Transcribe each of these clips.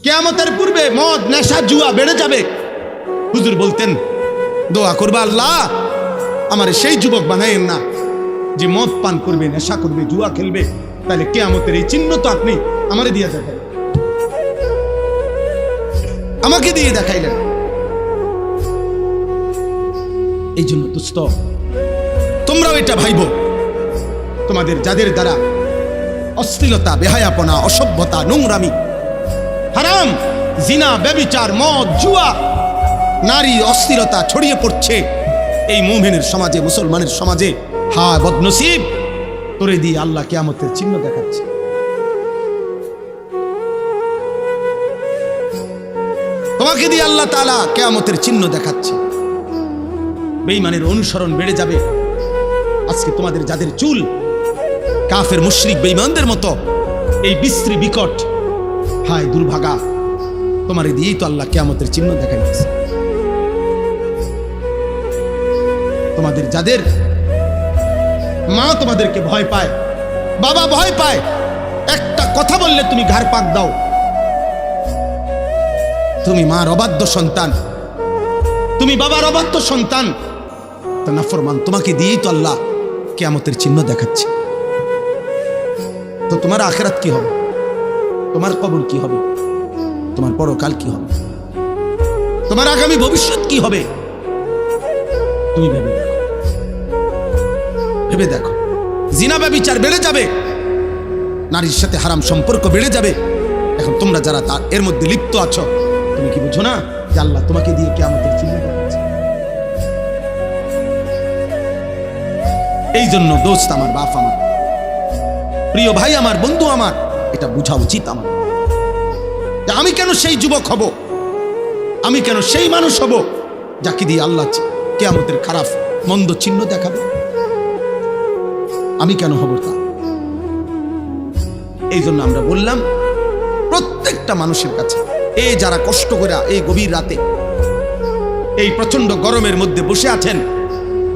কিয়ামতের পূর্বে মদ নেশা জুয়া বেড়ে যাবে। হুজুর বলতেন দোয়া করবা, আল্লাহ আমার সেই যুবক বানায়েন না যে মদ পান করবে, নেশা করবে, জুয়া খেলবে। তাহলে কিয়ামতের এই চিহ্ন তো আপনি আমারে দিয়ে দেখাইলেন, আমাকে দিয়ে দেখাইলেন। এই জন্য দোস্ত, তোমরাও এটা ভাইব, তোমাদের যাদের দ্বারা অশ্লীলতা, বেহায়াপনা, অসভ্যতা, নোংরামি, হারাম, জিনা, ব্যভিচার, মদ, জুয়া, নারী অস্থিরতা ছড়িয়ে পড়ছে এই মুমিনের সমাজে, মুসলমানের সমাজে, হায় বদনসিব, তোরে দিয়ে আল্লাহ কিয়ামতের চিহ্ন দেখাচ্ছে। তোমাকে দিয়ে আল্লাহ তাআলা কিয়ামতের চিহ্ন দেখাচ্ছে। বেঈমানের অনুসরণ বেড়ে যাবে। আজকে তোমাদের যাদের চুল কাফের মুশরিক বেঈমানদের মতো এই বিশ্রী বিকট, হায় দুর্ভাগা, তোমারে দিয়েই তো আল্লাহ কিয়ামতের চিহ্ন দেখাইতেছে। তোমাদের যাদের মা তোমাদেরকে ভয় পায়, বাবা ভয় পায়, একটা কথা বললে তুমি ঘাড় পাক দাও, তুমি মার অবাধ্য সন্তান, তুমি বাবার অবাধ্য সন্তান, তা নাফরমান, তোমাকে দিয়েই তো আল্লাহ কিয়ামতের চিহ্ন দেখাচ্ছে। তো তোমার আখিরাত কি হবে? তোমার কবর কি হবে? তোমার পরকাল কি হবে? তোমার আগামী ভবিষ্যৎ কি হবে? তুমি ভেবে দেখো, ভেবে দেখো। জিনা ব্যভিচার বেড়ে যাবে, নারীর সাথে হারাম সম্পর্ক বেড়ে যাবে। এখন তোমরা যারা তার এর মধ্যে লিপ্ত আছো, তুমি কি বুঝো না যে আল্লাহ তোমাকে দিয়ে কিয়ামতের চিহ্ন দেখাচ্ছে? এই জন্য দোস্ত আমার, বাপ আমার, প্রিয় ভাই আমার, বন্ধু আমার, এটা বোঝা উচিত আমার যে আমি কেন সেই যুবক হব, আমি কেন সেই মানুষ হব যাকে দিয়ে আল্লাহ কিয়ামতের খারাপ মন্দ চিহ্ন দেখাবে। আমি কেন হব তা? এই জন্য আমরা বললাম প্রত্যেকটা মানুষের কাছে, এই যারা কষ্ট করে এই গভীর রাতে এই প্রচন্ড গরমের মধ্যে বসে আছেন,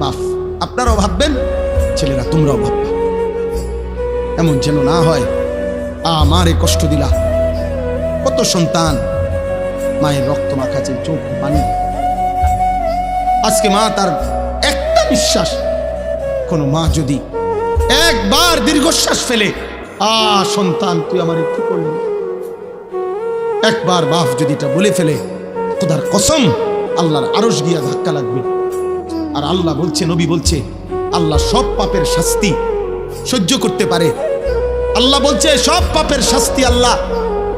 বাপ আপনারাও ভাববেন, ছেলেরা তোমরাও ভাববে, এমন যেন না হয় আমারে কষ্ট দিলা। কত সন্তান মায়ের রক্ত মাখা যে চোখ পানি, আজকে মা তার একটা নিঃশ্বাস, কোন মা যদি একবার দীর্ঘশ্বাস ফেলে, সন্তান তুই আমার কি করলি, একবার বাপ যদি এটা বলে ফেলে, খোদার কসম আল্লাহর আরশ গিয়া ধাক্কা লাগবে। আর আল্লাহ বলছে, নবী বলছে, আল্লাহ সব পাপের শাস্তি সহ্য করতে পারে। আল্লাহ বলছে সব পাপের শাস্তি আল্লাহ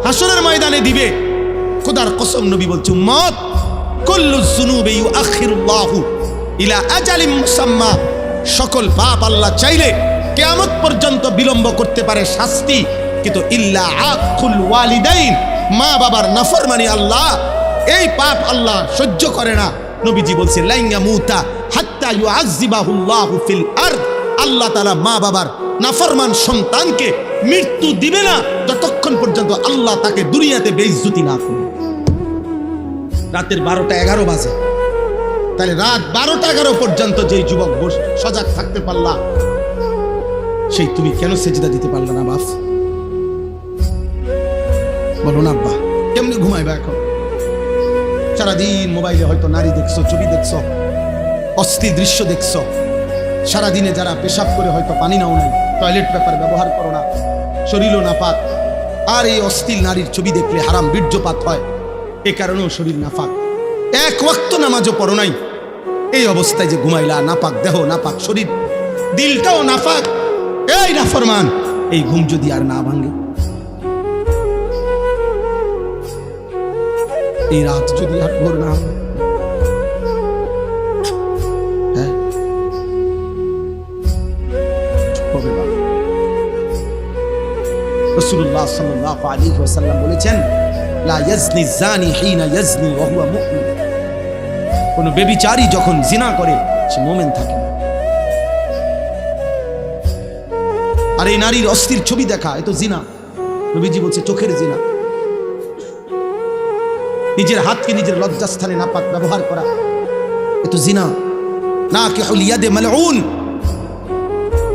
হাসরের ময়দানে দিবে। খোদার কসম নবী বলছে, উম্মত কুল্লু যুনুবি ইউআখিরুল্লাহু ইলা আজালিম মুসাম্মা, সকল পাপ আল্লাহ চাইলে কিয়ামত পর্যন্ত বিলম্ব করতে পারে শাস্তি, কিন্তু ইল্লা আকুল ওয়ালিদাইন, মা বাবার নাফরমানি আল্লাহ এই পাপ আল্লাহ সহ্য করে না। নবীজি বলছে লা ইয়ামুতা হাত্তা ইউআযযিবাহুল্লাহু ফিল আরদ, আল্লাহ তাআলা মা বাবার নাফরমান সন্তানকে মৃত্যু দিবে না যতক্ষণ পর্যন্ত আল্লাহ তাকে দুনিয়াতে বেইজ্জতি না করে। রাতের 12টা 11 বাজে, তাহলে রাত 12টা 11 পর্যন্ত যে যুবক সজাগ থাকতে পারলা, সেই তুমি কেন সেজদা দিতে পারলা না বাপ? বলো না আব্বা, কেমনি ঘুমাইবা এখন? সারাদিন মোবাইলে হয়তো নারী দেখছো, ছবি দেখছো, অস্থির দৃশ্য দেখছো। সারাদিনে যারা পেশাব করে হয়তো পানি নাও নাই, টয়লেট পেপার ব্যবহার করো না, শরীরও নাপাক। আর এই অস্থির নারীর ছবি দেখলে হারাম বীর্যপাত হয়, এ কারণেও শরীর নাপাক। এক ওয়াক্ত নামাজও পড়ো নাই, এই অবস্থায় যে ঘুমাইলা, নাপাক দেহ, নাপাক শরীর, দিলটাও নাপাক। এই নাফরমান, এই ঘুম যদি আর না ভাঙে, এই রাত যদি আর ভোর না হয়, রাসূলুল্লাহ সাল্লাল্লাহু আলাইহি ওয়াসাল্লাম বলেছেন, লা ইয়াজনি যানি হিনা ইয়াজনি ওয়া হুয়া মুমিন, কোন ব্যভিচারী যখন জিনা করে সে মুমিন থাকে। আর এই নারীর অস্থির ছবি দেখা, এ তো জিনা। নবীজি বলছে চোখের জিনা। নিজের হাতকে নিজের লজ্জাস্থানে নাপাক ব্যবহার করা, এ তো জিনা। নাকিহুল ইয়াদে মালউন,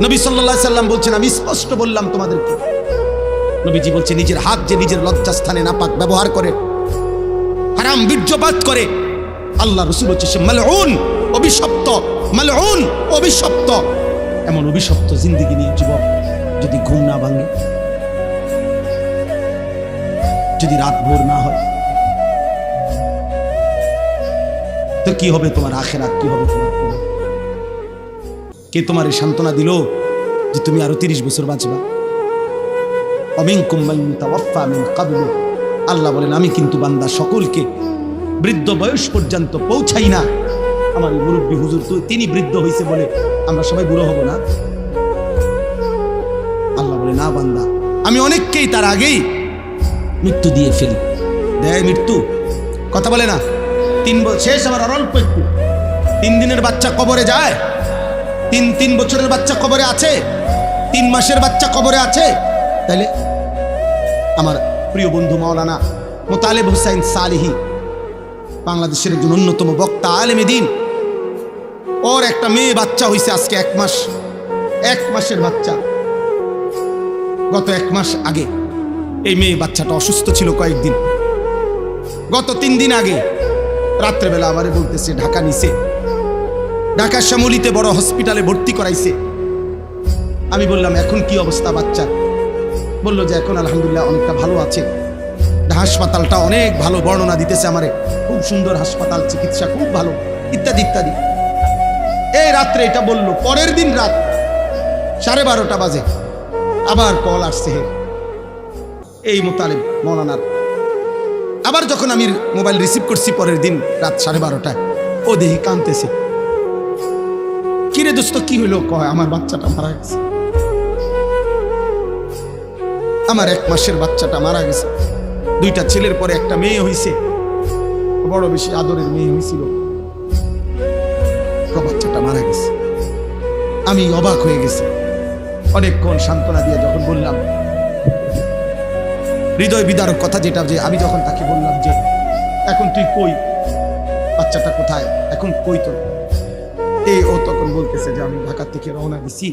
নবী সাল্লাল্লাহু আলাইহি ওয়াসাল্লাম বলছেন, আমি স্পষ্ট বললাম তোমাদেরকে, নবীজি বলছে নিজের হাত যে নিজের লজ্জাস্থানে নাপাক ব্যবহার করে, হারাম বীর্যপাত করে, আল্লাহ রাসূল বলছে সে মালউন, অভিশপ্ত, মালউন, অভিশপ্ত। এমন অভিশপ্ত জিন্দেগি নিয়ে যুবক যদি ঘুম না ভাঙে, যদি রাত ভোর না হয়, তো কি হবে তোমার আখিরাত, কি হবে তোমার কবর? কে তোমার এই সান্ত্বনা দিল যে তুমি আরো 30 বছর বাঁচবা? অমিনকুম মান ইউতাওয়াফা মিন ক্বাবলু, আল্লাহ বলেন আমি কিন্তু বান্দা সকলকে বৃদ্ধ বয়স পর্যন্ত পৌঁছাই না। আমার মুরব্বী হুজুর তো তিনি বৃদ্ধ হয়েছে বলে আমরা সবাই বুড়ো হব না? আল্লাহ বলে না বান্দা, আমি অনেককেই তার আগেই মৃত্যু দিয়ে ফেলি। দেয় মৃত্যু, কথা বলে না? 3 বছর শেষ, আবার অল্প একটু। 3 দিনের বাচ্চা কবরে যায়, 3 বছরের বাচ্চা কবরে আছে, 3 মাসের বাচ্চা কবরে আছে। তাইলে আমার প্রিয় বন্ধু মাওলানা মোতালেব হোসাইন সালেহী, বাংলাদেশের একজন অন্যতম বক্তা, আলেমে দ্বীন, ওর একটা মেয়ে বাচ্চা হয়েছে আজকে 1 মাস, 1 মাসের বাচ্চা। গত 1 মাস আগে এই মেয়ে বাচ্চাটা অসুস্থ ছিল কয়েকদিন। গত 3 দিন আগে রাত্রেবেলা আবারে বলতেছে ঢাকা নিছে, ঢাকার শ্যামলীতে বড় হসপিটালে ভর্তি করাইছে। আমি বললাম এখন কি অবস্থা বাচ্চার? বললো যে এখন আলহামদুলিল্লাহ অনেকটা ভালো আছে, হাসপাতালটা অনেক ভালো, বর্ণনা দিতেছে আমারে, খুব সুন্দর হাসপাতাল, চিকিৎসা খুব ভালো, ইত্যাদি ইত্যাদি। এই রাত্রে এটা বললো। পরের দিন রাত 12:30 বাজে আবার কল আসছে এই মোতালেব মৌলানার। আবার যখন আমি মোবাইল রিসিভ করছি পরের দিন রাত 12:30টায়, ও দেখি কাঁদতেছে। কিরে দোস্ত কি হইলো? কয় আমার বাচ্চাটা মারা গেছে, আমার 1 মাসের বাচ্চাটা মারা গেছে। 2টা ছেলের পরে একটা মেয়ে হইছে, বড় বেশি আদরের মেয়ে হয়েছিল, বাচ্চাটা মারা গেছে। আমি অবাক হয়ে গেছি। অনেকক্ষণ সান্ত্বনা দিয়ে যখন বললাম, হৃদয় বিদারক কথা যেটা, যে আমি যখন তাকে বললাম যে এখন তুই কই, বাচ্চাটা কোথায়, এখন কই তো, ও তখন বলতেছে যে আমি ঢাকা থেকে রওনা দিছি,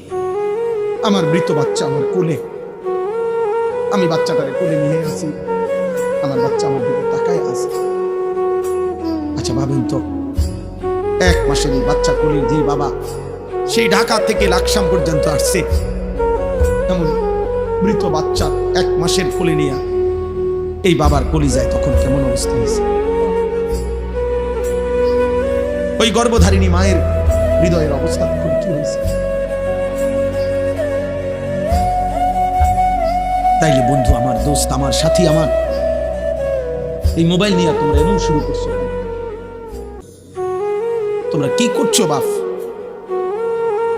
আমার মৃত বাচ্চা আমার কোলে, আমি বাচ্চাটারে কোলে নিয়ে আসি, আমার বাচ্চা আমার দিকে তাকায় আছে। আচ্ছা ভাবেন তো, 1 মাসের এই বাচ্চা কোলে যে বাবা সেই ঢাকা থেকে লাকসাম পর্যন্ত আসছে, এমন মৃত বাচ্চা 1 মাসের কোলে নিয়ে এই বাবার কলিজায় তখন কেমন অবস্থা হয়েছে? ওই গর্ভধারিণী মায়ের হৃদয়ের অবস্থা তখন কি হয়েছে? তাইলে বন্ধু আমার, দোস্ত আমার, সাথী আমার, এই মোবাইল নিয়ে তোমরা এমন শুরু করছো, তোমরা কি করছো বাপ?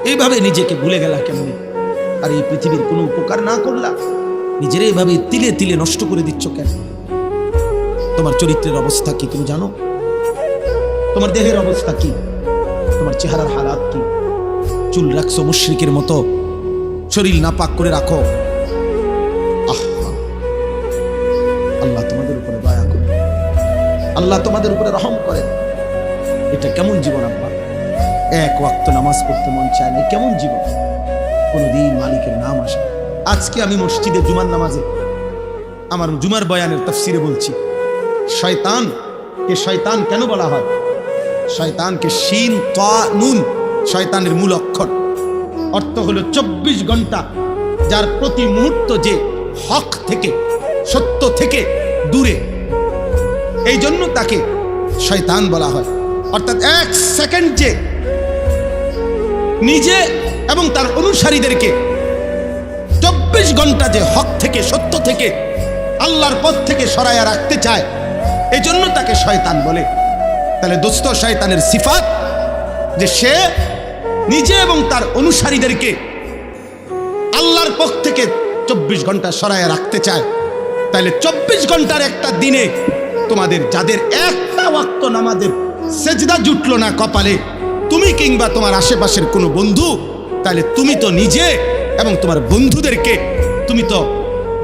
এইভাবে নিজেকে ভুলে গেলা কেমনে? আর এই পৃথিবীর কোনো উপকার না করলা, নিজের এইভাবে তিলে তিলে নষ্ট করে দিচ্ছ কেন? তোমার চরিত্রের অবস্থা কি তুমি জানো? তোমার দেহের অবস্থা কি? তোমার চেহারার হালাত কি? চুল রাখছো মুশরিকের মতো, শরীর নাপাক করে রাখো। আল্লাহ তোমাদের উপরে দয়া করে, আল্লাহ তোমাদের উপরে রহম করে। এটা কেমন জীবন আব্বা? 1 ওয়াক্ত নামাজ পড়তে মন চায় না, কেমন জীবন? কোনদিন মালিকের নাম আসে। আজকে আমি মসজিদে জুমার নামাজে আমার জুমার বয়ানের তাফসিরে বলছি, শয়তানকে শয়তান কেন বলা হয়? শয়তানকে শিন তা নুন, শয়তানের মূল অক্ষর, অর্থ হলো 24 ঘন্টা যার প্রতি মুহূর্ত যে হক থেকে, সত্য থেকে দূরে, এই জন্য তাকে শয়তান বলা হয়। অর্থাৎ 1 সেকেন্ড যে নিজে এবং তার অনুসারীদেরকে 24 ঘন্টা যে হক থেকে, সত্য থেকে, আল্লাহর পথ থেকে সরাইয়া রাখতে চায়, এই জন্য তাকে শয়তান বলে। তাহলে দোস্ত, শয়তানের সিফাত যে সে নিজে এবং তার অনুসারীদেরকে আল্লাহর পথ থেকে 24 ঘন্টা সরাইয়া রাখতে চায়। তাহলে 24 ঘন্টার একটা দিনে তোমাদের যাদের একটা ওয়াক্ত নামাজের সেজদা জুটলো না কপালে, তুমি কিংবা তোমার আশেপাশের কোনো বন্ধু, তাহলে তুমি তো নিজে এবং তোমার বন্ধুদেরকে তুমি তো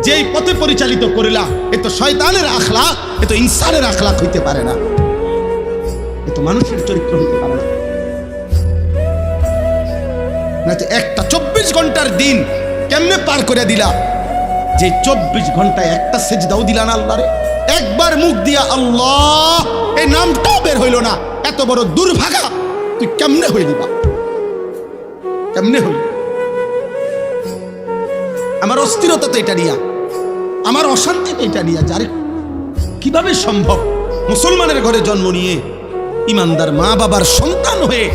যেই পথে পরিচালিত করিলা, এ তো শয়তানের আখলাক, এ তো ইনসানের আখলাক হইতে পারে না, এ তো মানুষের চরিত্র হইতে পারে না। না তো একটা 24 ঘন্টার দিন কেমনে পার করে দিলা? যে 24 ঘন্টায় একটা সেজদাও দিলা না আল্লাহরে, একবার মুখ দিয়া আল্লাহ এই নামটাও বের হইল না, এত বড় দুর্ভাগা তুই কেমনে হইলি বা, কেমনে হইলি? আমার অস্থিরতা তো এটা নিয়া, আমার অশান্তি তো এটা নিয়া। যারে কিভাবে সম্ভব মুসলমানের ঘরে জন্ম নিয়ে ইমানদার মা বাবার সন্তান হয়ে,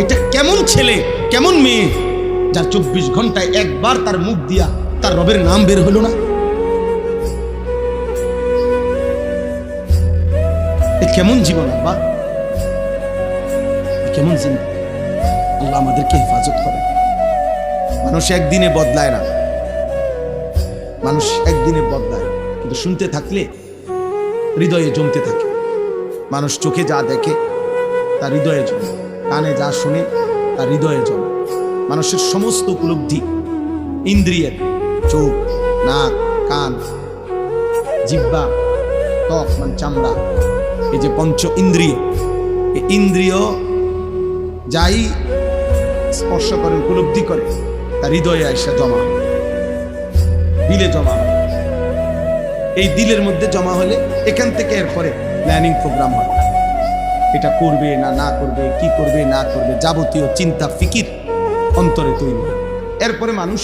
এটা কেমন ছেলে কেমন মেয়ে যার 24 ঘন্টায় একবার তার মুখ দিয়া তার রবের নাম বের হলো না? কেমন জীবন আব্বা, কেমন জীবন? আল্লাহ আমাদেরকে হেফাজত করে। মানুষ একদিনে বদলায় না, মানুষ একদিনে বদলায়, কিন্তু শুনতে থাকলে হৃদয়ে জমতে থাকে। মানুষ চোখে যা দেখে তার হৃদয়ে জমে, কানে যা শুনে তার হৃদয়ে জমে। মানুষের সমস্ত উপলব্ধি ইন্দ্রিয়ের, চোখ, নাক, কান, জিহ্বা, ত্বক মানে চামড়া, এই যে পঞ্চ ইন্দ্রিয়, এই ইন্দ্রিয় যাই স্পর্শ করে উপলব্ধি করে তার হৃদয়ে আইসা জমা হয়, দিলে জমা হয়। এই দিলের মধ্যে জমা হলে এখান থেকে এরপরে প্ল্যানিং প্রোগ্রাম হয়, এটা করবে না না করবে, কি করবে না করবে, যাবতীয় চিন্তা ফিকির অন্তরে তৈরি হয়। এরপরে মানুষ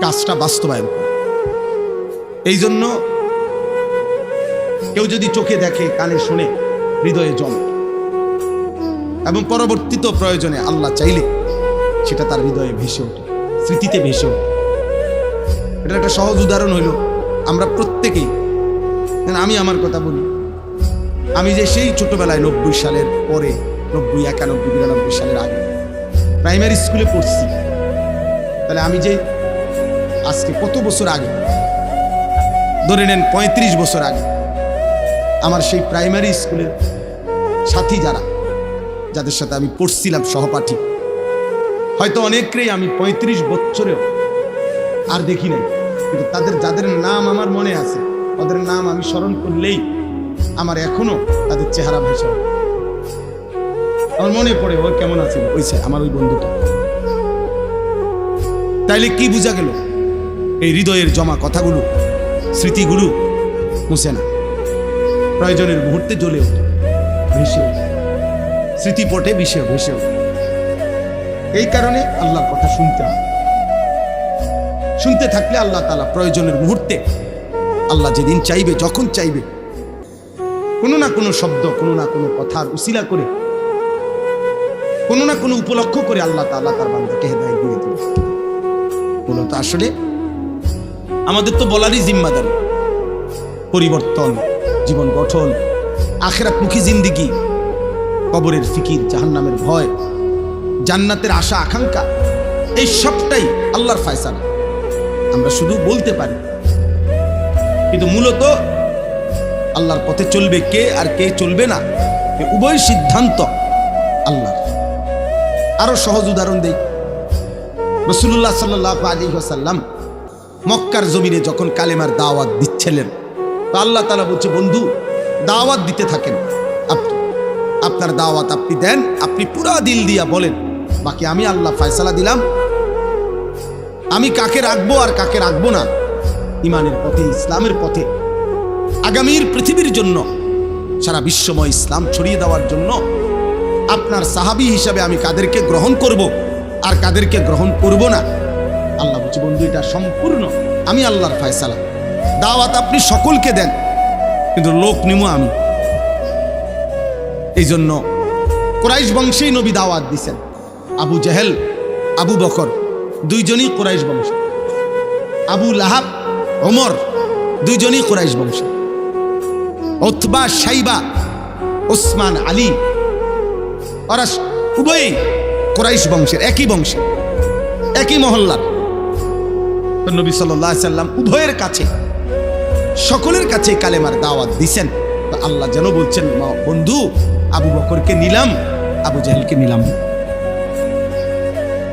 কাজটা বাস্তবায়ন করে। এই জন্য কেউ যদি চোখে দেখে, কানে শুনে, হৃদয়ে জমে, এবং পরবর্তীত প্রয়োজনে আল্লাহ চাইলে সেটা তার হৃদয়ে ভেসে ওঠে, স্মৃতিতে ভেসে ওঠে। এটার একটা সহজ উদাহরণ হইল আমরা প্রত্যেকেই, আমি আমার কথা বলি, আমি যে সেই ছোটবেলায় 90 সালের পরে, 90, 91, 92 সালের আগে প্রাইমারি স্কুলে পড়ছি, তাহলে আমি যে আজকে কত বছর আগে, ধরে নেন 35 বছর আগে, আমার সেই প্রাইমারি স্কুলের সাথী যারা, যাদের সাথে আমি পড়ছিলাম সহপাঠী, হয়তো অনেকেই আমি 35 বছরেও আর দেখি নাই, কিন্তু তাদের যাদের নাম আমার মনে আছে, ওদের নাম আমি স্মরণ করলেই আমার এখনো তাদের চেহারা ভেসে ওঠে। আমার মনে পড়ে ও কেমন আছে, ওই আমার ওই বন্ধুটা। তাইলে কি বোঝা গেল? এই হৃদয়ের জমা কথাগুলো, স্মৃতিগুলো মুছে না, প্রয়োজনের মুহূর্তে জ্বলে ওঠে, ভেসে ওঠে, স্মৃতিপটে ভেসে ওঠে। এই কারণে আল্লাহর কথা শুনতে হয়। শুনতে থাকলে আল্লাহ তাআলা প্রয়োজনের মুহূর্তে, আল্লাহ যেদিন চাইবে, যখন চাইবে, কোনো না কোনো শব্দ, কোনো না কোনো কথার উসিলা করে, কোনো না কোনো উপলক্ষ করে আল্লাহ তাআলা তার বান্দাকে হেদায়েত দিয়ে দেবে। মূলত আসলে আমাদের তো বলারই জিম্মাদারি, পরিবর্তন, জীবন গঠন, আখিরাতমুখী জিন্দেগি, কবরের ফিকির, জাহান্নামের ভয়, জান্নাতের আশা আকাঙ্ক্ষা, এই সবটাই আল্লাহর ফয়সালা। আমরা শুধু বলতে পারি, কিন্তু মূলত আল্লাহর পথে চলবে কে আর কে চলবে না, উভয় সিদ্ধান্ত আল্লাহর। আরো সহজ উদাহরণ দেই, রাসূলুল্লাহ সাল্লাল্লাহু আলাইহি ওয়াসাল্লাম মক্কার জমিনে যখন কালেমার দাওয়াত দিচ্ছিলেন, তো আল্লাহ তাআলা বলছে, বন্ধু দাওয়াত দিতে থাকেন, আপনার দাওয়াত আপনি দেন, আপনি পুরা দিল দিয়া বলেন, বাকি আমি আল্লাহ ফয়সালা দিলাম, আমি কাকে রাখবো আর কাকে রাখবো না, ইমানের পথে, ইসলামের পথে, আগামীর পৃথিবীর জন্য, সারা বিশ্বময় ইসলাম ছড়িয়ে দেওয়ার জন্য আপনার সাহাবী হিসাবে আমি কাদেরকে গ্রহণ করব আর কাদেরকে গ্রহণ করব না, আল্লাহ বলছে, বন্ধু এটা সম্পূর্ণ আমি আল্লাহর ফয়সালা। দাওয়াত আপনি সকলকে দেন, কিন্তু লোক নিমু আমি। এই জন্য কুরাইশ বংশেই নবী দাওয়াত দিছেন। আবু জেহেল, আবু বকর দুইজনই কুরাইশ বংশ, আবু লাহাব, ওমর দুইজনই কুরাইশ বংশ, উতবা, শাইবা, ওসমান, আলী, ওরা উভয়ই কুরাইশ বংশের, একই বংশে, একই মহল্লার। নবী সাল্লাল্লাহু আলাইহি সাল্লাম উভয়ের কাছে, সকলের কাছে কালেমার দাওয়াত দিছেন। তো আল্লাহ যেন বলছেন, বন্ধু আবু বকরকে নিলাম, আবু জেহেলকে নিলাম,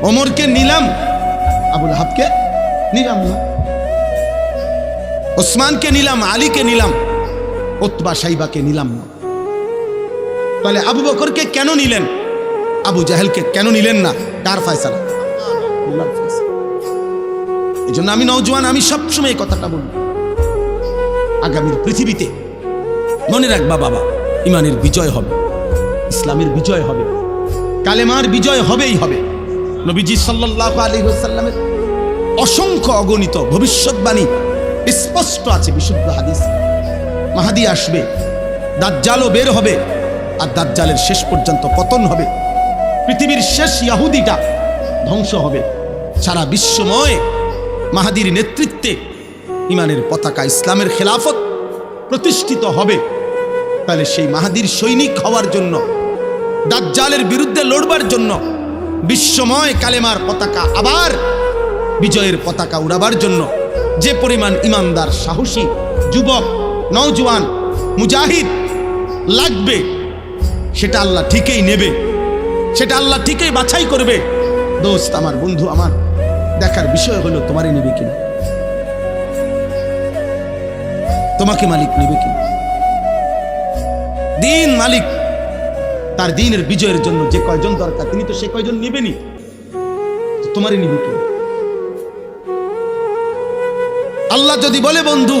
ওমরকে নিলাম, আবু লাহাবকে নিলাম না, ওসমানকে নিলাম, আলীকে নিলাম, উতবা, শাইবাকে নিলাম না। তাহলে আবু বকরকে কেন নিলেন, আবু জেহেলকে কেন নিলেন না? কার ফয়সালা? এই জন্য আমি নওজোয়ান, আমি সবসময় এই কথাটা বলি, আগামীর পৃথিবীতে মনে রাখবা বাবা, ইমানের বিজয় হবে, ইসলামের বিজয় হবে, কালেমার বিজয় হবেই হবে। নবীজি সাল্লাল্লাহু আলাইহি ওয়াসাল্লামের অসংখ্য অগণিত ভবিষ্যৎবাণী স্পষ্ট আছে বিশুদ্ধ হাদিস। মাহদী আসবে, দাজ্জালও বের হবে, আর দাজ্জালের শেষ পর্যন্ত পতন হবে। পৃথিবীর শেষ ইহুদিটা ধ্বংস হবে। সারা বিশ্বময় মাহদীর নেতৃত্বে ইমানের পতাকা, ইসলামের খেলাফত প্রতিষ্ঠিত হবে। তাহলে সেই মাহদীর সৈনিক হওয়ার জন্য, দাজ্জালের বিরুদ্ধে লড়বার জন্য, বিশ্বময় কালেমার পতাকা আবার বিজয়ের পতাকা উড়াবার জন্য যে পরিমাণ ইমানদার, সাহসী যুবক, নওজোয়ান, মুজাহিদ লাগবে, সেটা আল্লাহ ঠিকই নেবে, সেটা আল্লাহ ঠিকই বাছাই করবে। দোস্ত আমার, বন্ধু আমার, দেখার বিষয় হলো তোমারই নেবে কিনা, তোমাকে মালিক নেবে কিনা। দিন মালিক, তার দিনের বিজয়ের জন্য যে কয়জন দরকার তিনি তো সে কয়জন নেবেনি, তোমারই নেবে কিনা। আল্লাহ যদি বলে বন্ধু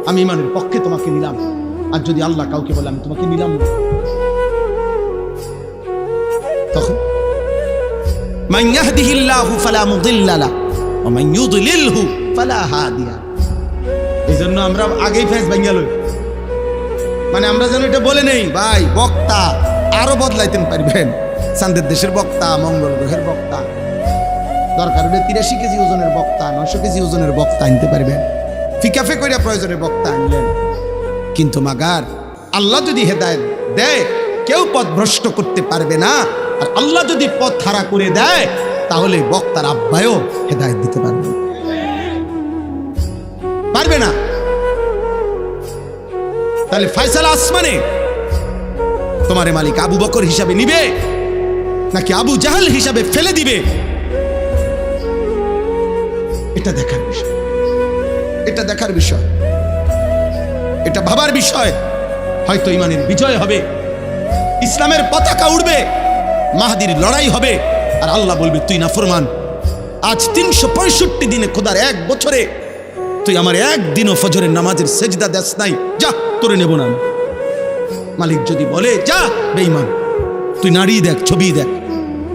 আমি ইমানের পক্ষে তোমাকে নিলাম, আর যদি আল্লাহ কাউকে বলে আমি তোমাকে নিলাম না, তখন মান ইয়াহদিহিল্লাহু ফালা মুদিল্লা লাহু ওয়া মান ইউদ্লিলহু ফালা হাদিয়া। এইজন্য আমরা আগেই ফেস ভাঙিয়া লই, মানে আমরা যেন এটা বলে নেই ভাই বক্তা আরো বদলাইতে পারবেন, চাঁদের দেশের বক্তা, মঙ্গল গ্রহের বক্তা, দরকার হলে 83 কেজি ওজনের বক্তা, 900 কেজি ওজনের বক্তা আনতে পারবেন, ফিকাফে কইরা প্রয়োজনে বক্তা আনলেন। কিন্তু মাগার আল্লাহ যদি হেদায়েত দেয়, কেউ পথ ভ্রষ্ট করতে পারবে না। আর আল্লাহ যদি পথ হারা করে দেয়, তাহলে বক্তার আব্বায়ও হেদায়েত দিতে পারবে পারবে না। তাহলে ফয়সালা আসমানে তোমারে মালিক আবু বকর হিসাবে নিবে নাকি আবু জাহাল হিসাবে ফেলে দিবে, এটা দেখার বিষয়, এটা দেখার বিষয়, এটা ভাবার বিষয়। হয়তো ইমানের বিজয় হবে, ইসলামের পতাকা উড়বে, মাহদীর লড়াই হবে, আর আল্লাহ বলবে তুই নাফরমান, আজ 365 দিনে, খোদার এক বছরে তুই আমার একদিনও ফজরের নামাজের সেজদা দেস নাই, যা তোরে নেব না। মালিক যদি বলে যা বেঈমান, তুই নারী দেখ, ছবি দেখ,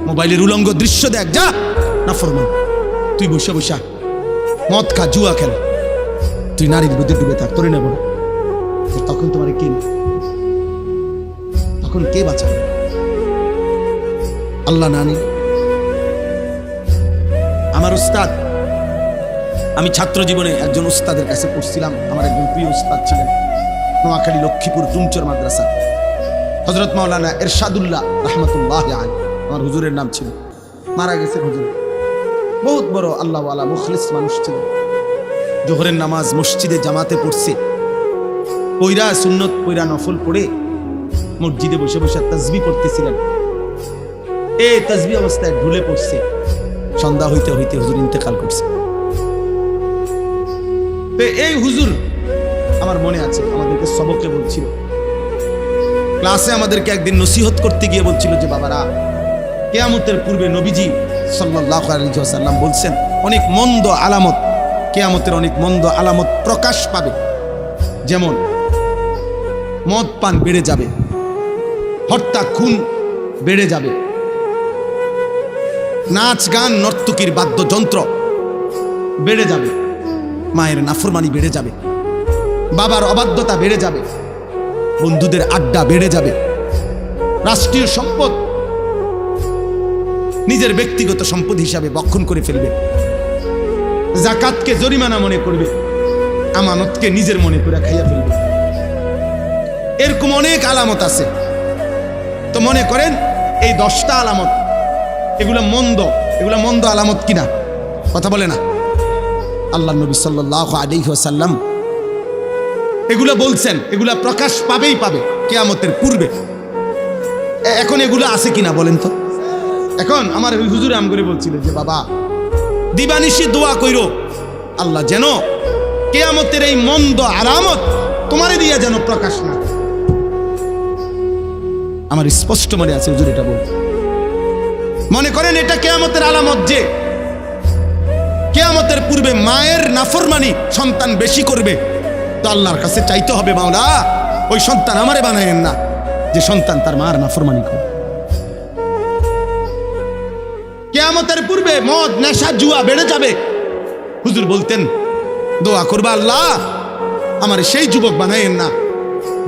মোবাইলের উলঙ্গ দৃশ্য দেখ, যা নাফরমান, তুই বসে বসা মদ খা, জুয়া খেল, তুই নারীর মধ্যে ডুবে থাক, তোরে নেব না। তখন তোমার কে, তখন কে বাঁচাবে? আল্লাহ না নিলে। আমার উস্তাদ, আমি ছাত্র জীবনে একজন উস্তাদের কাছে পড়ছিলাম, আমার একজন প্রিয় উস্তাদ ছিলেন, নোয়াখালী লক্ষ্মীপুর তুমচর মাদ্রাসা, হযরত মাওলানা এরশাদুল্লাহ রাহমাতুল্লাহ আলাইহি আমার হুজুরের নাম ছিল। মারা গেছে হুজুর, বহুত বড় আল্লাহওয়ালা মুখলিস মানুষ ছিল। জোহরের নামাজ মসজিদে জামাতে পড়ছে, পয়রা সুন্নত, পয়রা নফল পড়ে মসজিদে বসে বসে তাসবিহ পড়তেছিলেন। এই তাসবিহ অবস্থায় ঢুলে পড়ছে, সন্ধ্যা হইতে হইতে হুজুর ইন্তেকাল করছে। এই হুজুর আমার মনে আছে আমাদেরকে সবকে বলছিল, ক্লাসে আমাদেরকে একদিন নসিহত করতে গিয়ে বলছিল যে বাবারা, কিয়ামতের পূর্বে নবীজি সাল্লাল্লাহু আলাইহি ওয়াসাল্লাম বলছেন অনেক মন্দ আলামত, কিয়ামতের অনেক মন্দ আলামত প্রকাশ পাবে। যেমন মদ পান বেড়ে যাবে, হত্যা খুন বেড়ে যাবে, নাচ গান নর্তকীর বাদ্যযন্ত্র বেড়ে যাবে, মায়ের নাফরমানি বেড়ে যাবে, বাবার অবাধ্যতা বেড়ে যাবে, বন্ধুদের আড্ডা বেড়ে যাবে, রাষ্ট্রীয় সম্পদ নিজের ব্যক্তিগত সম্পদ হিসাবে বক্ষণ করে ফেলবে, যাকাতকে জরিমানা মনে করবে, আমানতকে নিজের মনে করে খাইয়া ফেলবে। এরকম অনেক আলামত আছে। তো মনে করেন এই 10টা আলামত, এগুলো মন্দ আলামত কিনা? কথা বলে না। আল্লাহ নবী সাল্লাল্লাহু আলাইহি ওয়াসাল্লাম এগুলো বলছেন, এগুলা প্রকাশ পাবেই পাবে কিয়ামতের পূর্বে। এখন এগুলো আছে কিনা বলেন তো? এখন আমার হুজুর আম করে বলছিল যে বাবা, দিবানিশি দোয়া কইরো আল্লাহ যেন কিয়ামতের এই মন্দ আলামত তোমারে দিয়া যেন প্রকাশ না। আমার স্পষ্ট মনে আছে হুজুর এটা বল। মনে করেন এটা কিয়ামতের আলামত যে কিয়ামতের পূর্বে মায়ের নাফরমানি সন্তান বেশি করবে, তো আল্লাহর কাছে চাইতে হবে, মাওলা ওই সন্তান আমারে বানায়েন না যে সন্তান তার মার নাফরমানি করে। কিয়ামতের পূর্বে মদ, নেশা, জুয়া বেড়ে যাবে। হুজুর বলতেন দোয়া করবা, আল্লাহ আমার সেই যুবক বানায়েন না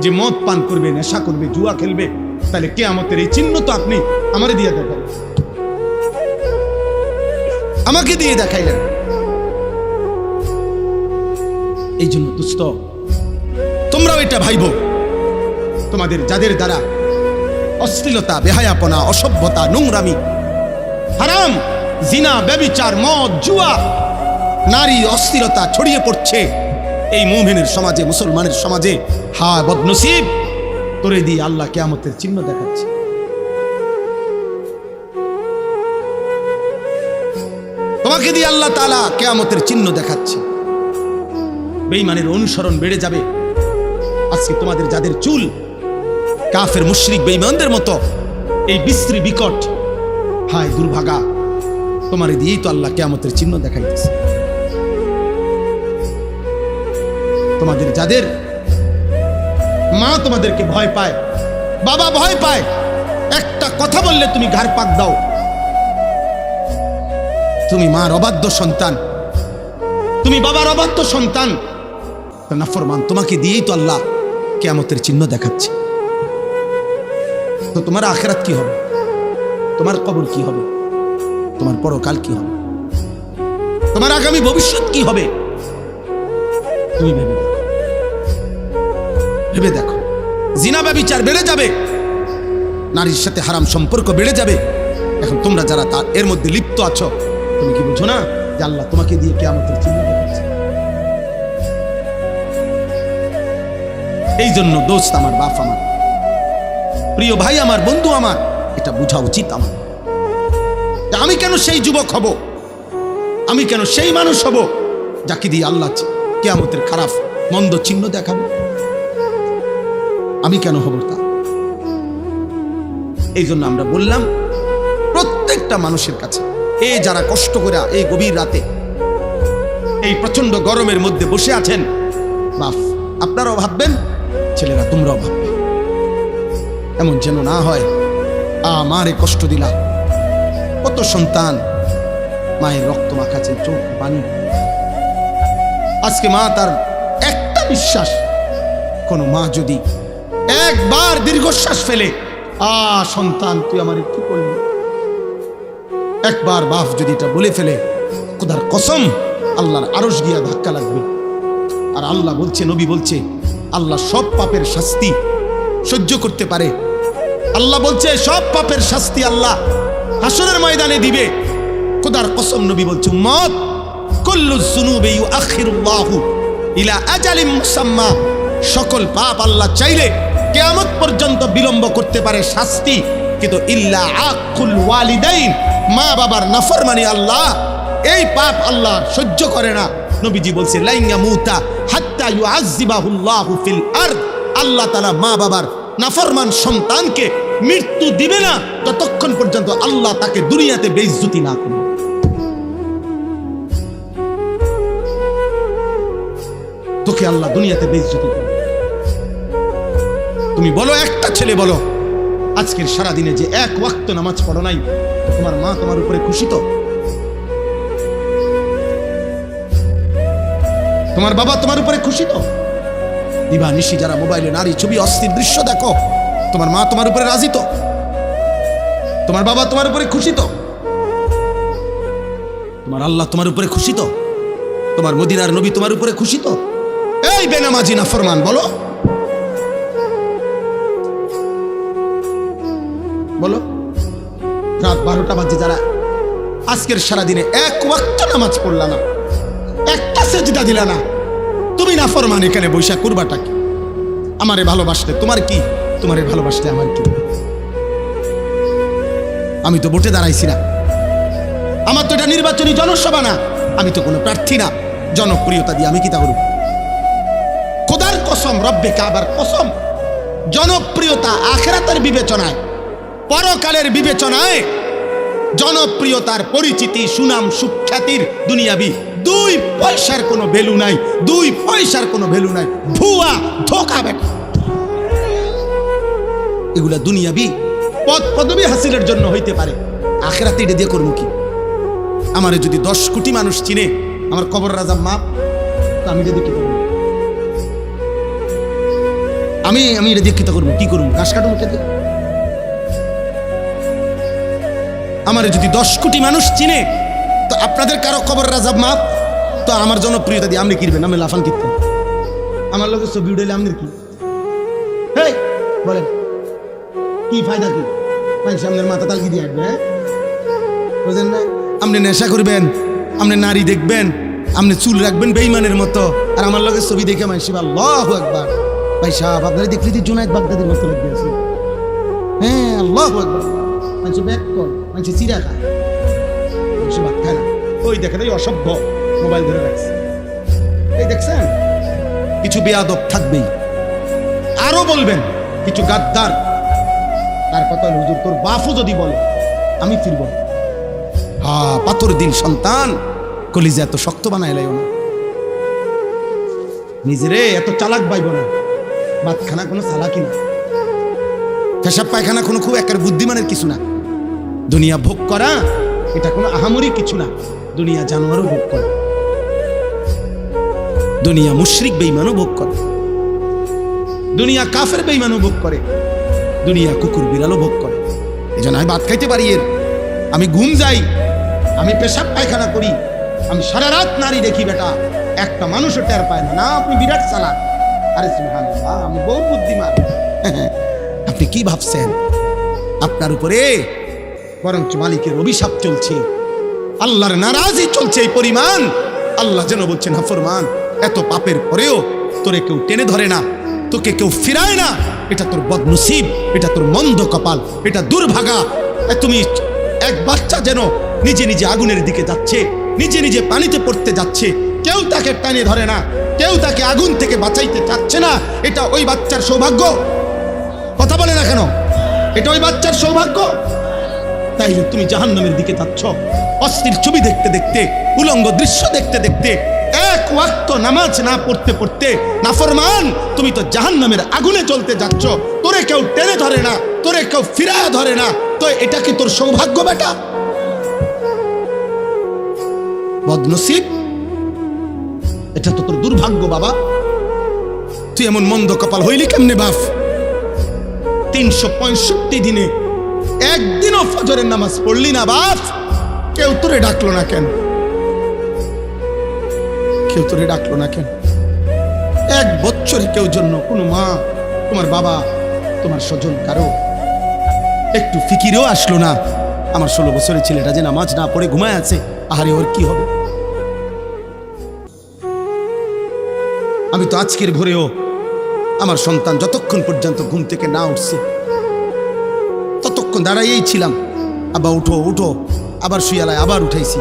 যে মদ পান করবে, নেশা করবে, জুয়া খেলবে। তাহলে কিয়ামতের এই চিহ্ন তো আপনি আমারে দিয়ে দেখাইলেন, আমাকে দিয়ে দেখাইলেন। এই জন্য দুস্থ, তোমরাও এটা ভাইবো, তোমাদের যাদের দ্বারা অশ্লীলতা, বেহায়াপনা, অসভ্যতা, নোংরামি, হারাম, জিনা, ব্যভিচার, মদ, জুয়া, নারী অশ্লীলতা ছড়িয়ে পড়ছে এই মুমিনের সমাজে, মুসলমানের সমাজে, হায় বদনসিব, তোরে দিয়ে আল্লাহ কিয়ামতের চিহ্ন দেখাচ্ছে। তোমাকে দিয়ে আল্লাহ তাআলা কিয়ামতের চিহ্ন দেখাচ্ছে। বেঈমানের অনুসরণ বেড়ে যাবে। আজকে তোমাদের যাদের চুল কাফের, মুশরিক, বেঈমানদের মতো এই বিশ্রী বিকট, হায় দুর্ভাগা, তোমারে দিয়েই তো আল্লাহ কিয়ামতের চিহ্ন দেখাইতেছে। তোমাদের যাদের মা তোমাদেরকে ভয় পায়, বাবা ভয় পায়, একটা কথা বললে তুমি ঘাড় পাক দাও, তুমি মার অবাধ্য সন্তান, তুমি বাবার অবাধ্য সন্তান, নাফরমান, তোমাকে দিয়েই তো আল্লাহ কিয়ামতের চিহ্ন দেখাচ্ছে। তো তোমার আখিরাত কি হবে? তোমার কবর কি হবে? তোমার পরকাল কি হবে? তোমার আগামী ভবিষ্যৎ কি হবে? তুমি ভেবে দেখো, ভেবে দেখো। জিনা, ব্যভিচার বেড়ে যাবে, নারীর সাথে হারাম সম্পর্ক বেড়ে যাবে। এখন তোমরা যারা তার এর মধ্যে লিপ্ত আছো, তুমি কি বুঝো না যে আল্লাহ তোমাকে দিয়ে কিয়ামতের চিহ্ন দেখাচ্ছে? এই জন্য দোস্ত আমার, বাপ আমার, প্রিয় ভাই আমার, বন্ধু আমার, এটা বোঝা উচিত আমার। আমি কেন সেই যুবক হব? আমি কেন সেই মানুষ হব যাকে দিয়ে আল্লাহ কিয়ামতের খারাপ মন্দ চিহ্ন দেখাবো? আমি কেন হব তা? এই জন্য আমরা বললাম প্রত্যেকটা মানুষের কাছে, এই যারা কষ্ট করে এই গভীর রাতে এই প্রচন্ড গরমের মধ্যে বসে আছেন, বাপ আপনারাও ভাববেন, ছেলেরা তোমরাও ভাববে, এমন যেন না হয় আমারে কষ্ট দিলা। কত সন্তান মায়ের রক্ত মাখাচ্ছে, চোখ পানি। আজকে মা তার একটা বিশ্বাস, কোন মা যদি একবার দীর্ঘশ্বাস ফেলে, সন্তান তুই আমার কি করলি, একবার বাপ যদি এটা বলে ফেলে, খোদার কসম আল্লাহর আরশ গিয়া ধাক্কা লাগবে। আর আল্লাহ বলছে, নবী বলছে, আল্লাহ সব পাপের শাস্তি সহ্য করতে পারে। আল্লাহ বলছে সব পাপের শাস্তি আল্লাহ হাসরের ময়দানে দিবে। খোদার কসম নবী বলছে, উম্মত কুল্লু যুনুবি ইউআখিরুল্লাহু ইলা আজালিম মুসাম্মা, সকল পাপ আল্লাহ চাইলে কিয়ামত পর্যন্ত বিলম্ব করতে পারে শাস্তি, কিন্তু ইল্লা আকুল ওয়ালিদাইন, মা বাবার নাফরমানি আল্লাহ এই পাপ আল্লাহ সহ্য করে না। নবীজি বলছে লা ইয়ামুতা হাত্তা ইউআযযিবাহুল্লাহু ফিল আরদ, আল্লাহ তাআলা মা বাবার নাফরমান সন্তানকে মৃত্যু দিবে না ততক্ষণ পর্যন্ত আল্লাহ তাকে দুনিয়াতে বেইজ্জতি না করবে। তোকে আল্লাহ দুনিয়াতে বেইজ্জতি করবে। তুমি বলো, একটা ছেলে বলো আজকের সারা দিনে যে এক ওয়াক্ত নামাজ পড়ো নাই, তোমার মা তোমার উপরে খুশি তো? তোমার বাবা তোমার উপরে খুশি তো? দিবা নিশি যারা মোবাইলে নারী ছবি, অস্থির দৃশ্য দেখো, তোমার মা তোমার উপরে রাজি তো? তোমার বাবা তোমার উপরে খুশি তো? তোমার আল্লাহ তোমার উপরে খুশি তো? তোমার মদিনার নবী তোমার উপরে খুশি তো? এই বেনামাজি নাফরমান বলো, বলো। রাত 12টা বাজে যারা আজকের সারাদিনে এক ওয়াক্ত নামাজ পড়লা না, একটা সেজদা দিলা না, তুমি নাফরমান এখানে বৈশা করবাটা কি? আমারে ভালোবাসলে তোমার কি? তোমারে ভালোবাসলে আমার কি? আমি তো ভোটে দাঁড়াইছি না, আমার তো এটা নির্বাচনী জনসভা না, আমি তো কোনো প্রার্থী না। জনপ্রিয়তা দিয়ে আমি কি তা করব? খোদার কসম, রব্বে কাবার কসম, জনপ্রিয়তা আখিরাতের বিবেচনায়, পরকালের বিবেচনায় জনপ্রিয়তার, পরিচিতি, সুনাম, সুখ্যাতির দুনিয়াবি 2 পয়সার কোনো ভ্যালু নাই, 2 পয়সার কোনো ভ্যালু নাই, ভুয়া ধোঁকা বেটা। এগুলা দুনিয়াবি পদ পদবি হাসিলের জন্য হইতে পারে, আখিরাতে এটা দিয়ে করবো কি? আমারে যদি 10 কোটি মানুষ চিনে, আমার কবর রাজা মাপ, তো আমি এটা দিয়ে কি করবো? আমি এটা দিয়ে কি করবো? কি করবো? ঘাস কাটবো খেতে? আমারে যদি 10 কোটি মানুষ চিনে, তো আপনাদের কারো কবর রাজা মাপ, তো আমার জনপ্রিয়তা দিয়ে আপনি কিনবেন, আমি লাফান কিনতেন। আমার লোক ছবি উঠেলে আপনার কি বলেন, কি ফায়দা কি? মানুষ আপনার মাথা তালকি দিয়ে আসবে, বুঝলেন না? আপনি নেশা করবেন, আপনি নারী দেখবেন, আপনি চুল রাখবেন বেঈমানের মতো, আর আমার লোকের ছবি দেখে মানুষ আল্লাহু আকবার, ভাই সাহেব আপনারা দেখলি যে জুনায়েদ বাগদাদির মতো লাগবে আছে। হ্যাঁ, আল্লাহু আকবার। মানুষ ব্যাগ কর, মানুষ চিরা খায়, মানুষ ভাত খায় না। ওই দেখেন এই অসভ্য মোবাইল ধরে রাখছে, এই দেখছেন? কিছু বেয়াদব থাকবেই, আরো বলবেন কিছু গাদ্দার। তার কথা হুজুর তোর বাপও যদি বলে আমি ফিরব। পাথর দিন সন্তান, কলিজা এত শক্ত বানায় লাইও না, নিজেরে এত চালাক বাইব না। ভাতখানা কোনো চালাকি না, পেশাব পায়খানা কোনো খুব একের বুদ্ধিমানের কিছু না। দুনিয়া ভোগ করা এটা কোনো আহামরি কিছু না। দুনিয়া জানোয়ারও ভোগ করে, দুনিয়া মুশরিক বেঈমানও ভোগ করে, দুনিয়া কাফের বেঈমানও ভোগ করে, দুনিয়া কুকুর বিড়ালও ভোগ করে। এই জন্য আমি ভাত খাইতে পারি, এর আমি ঘুম যাই, আমি পেশাব পায়খানা করি, আমি সারা রাত নারী দেখি, বেটা একটা মানুষও টের পায় না। না, আপনি বিরাট চালাক। আরে সুবহানাল্লাহ, আমি বহু বুদ্ধিমান। আপনি কি ভাবছেন? আপনার উপরে বরঞ্চ মালিকের অভিশাপ চলছে, আল্লাহর নারাজি চলছে এই পরিমাণ। আল্লাহ যেন বলছেন, নাফরমান, এত পাপের পরেও তোরে কেউ টেনে ধরে না, তোকে কেউ ফিরায় না। এটা তোর বদনসিব, এটা তোর মন্দ কপাল, এটা দুর্ভাগা। তুমি এক বাচ্চা যেন নিজে নিজে আগুনের দিকে যাচ্ছে, নিজে নিজে পানিতে পড়তে যাচ্ছে, কেউ তাকে টানে ধরে না, কেউ তাকে আগুন থেকে বাঁচাইতে চাচ্ছে না। এটা ওই বাচ্চার সৌভাগ্য। কথা বলে না কেন? এটা ওই বাচ্চার সৌভাগ্য। তাইলে তুমি জাহান্নামের দিকে যাচ্ছ, অস্থির ছবি দেখতে দেখতে, উলঙ্গ দৃশ্য দেখতে দেখতে, এক ওয়াক্ত নামাজ না পড়তে পড়তে। নাফরমান, তুমি তো জাহান্নামের আগুনে চলতে যাচ্ছ। তোরে কেউ টেনে ধরে না, তোরে কেউ ফিরায় ধরে না, তো এটা কি তোর সৌভাগ্য বেটা? বদনসিব, এটা তো তোর দুর্ভাগ্য বাবা। তুই এমন মন্দ কপাল হইলি কেমনে বাপ? 365 দিনে একদিনও ফজরের নামাজ পড়লি না বাপ। কেউ তোরে ডাকলো না কেন? কেউ তোরে ডাকলো না কেন? 1 বছরে কেউ জন্য কোনো মা, তোমার বাবা, তোমার স্বজন কারো একটু ফিকিরেও আসলো না? আমার 16 বছরের ছেলেটা যে নামাজ না পড়ে ঘুমায় আছে, আহারে ওর কি হবে? আমি তো আজকের ভোরেও আমার সন্তান যতক্ষণ পর্যন্ত ঘুম থেকে না উঠছে ততক্ষণ দাঁড়াইয়েই ছিলাম। আবার উঠো উঠো, আবার শুয়ালায় আবার উঠাইছি।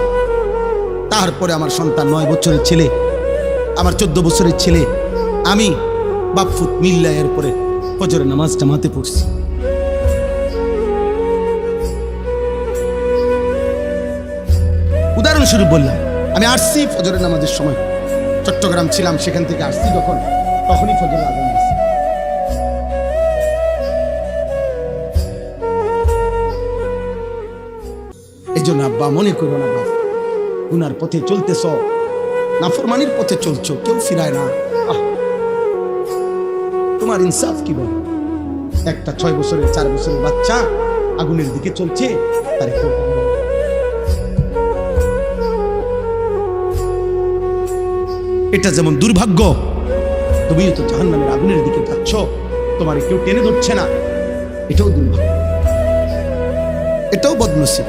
তারপরে আমার সন্তান 9 বছরের ছেলে, আমার 14 বছরের ছেলে, আমি বাপফুত মিল্লা এরপরে ফজরের নামাজ জামাতে পড়ছি। উদাহরণস্বরূপ বললাম, আমি আসছি ফজরের নামাজের সময়, চট্টগ্রাম ছিলাম, সেখান থেকে আসছি যখন, তখনই ফজরের আযান দিয়েছে। এই জন্য আব্বা মনে করো না বাপ, গুনার পথে চলতেছ, নাফরমানির পথে চলছো, কেউ ফিরায় না। তোমার ইনসাফ কি বল? একটা 6 বছরের 4 বছরের বাচ্চা আগুনের দিকে চলছে, তার কেউ এটা যেমন দুর্ভাগ্য, তুমিও তো জাহান্নামের আগুনের দিকে যাচ্ছ, তোমার কেউ টেনে ধরছে না, এটাও দুর্ভাগ্য, এটাও বদনসিব।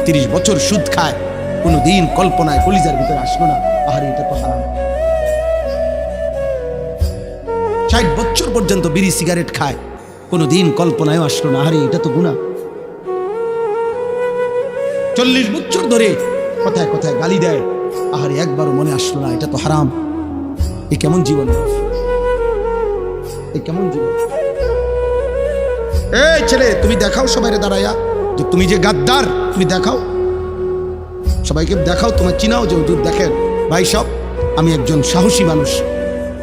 30 বছর সুদ খায়, কোনোদিন কল্পনায় কলিজার ভিতরে আসলো না, আহারে এটা তো হারাম। 60 বছর পর্যন্ত বিড়ি সিগারেট খায়, কোনোদিন কল্পনায় আসলো না, আহারে এটা তো গুনাহ। 40 বছর ধরে কথায় কথায় গালি দেয়, আহারে একবারও মনে আসলো না, এটা তো হারাম। এ কেমন জীবন? এ কেমন জীবন? এই ছেলে, তুমি দেখাও সবাইরে দাঁড়াইয়া যে তুমি যে গাদ্দার, তুমি দেখাও, সবাইকে দেখাও, তোমার চিনাও যে হুজুর দেখেন ভাই সব, আমি একজন সাহসী মানুষ,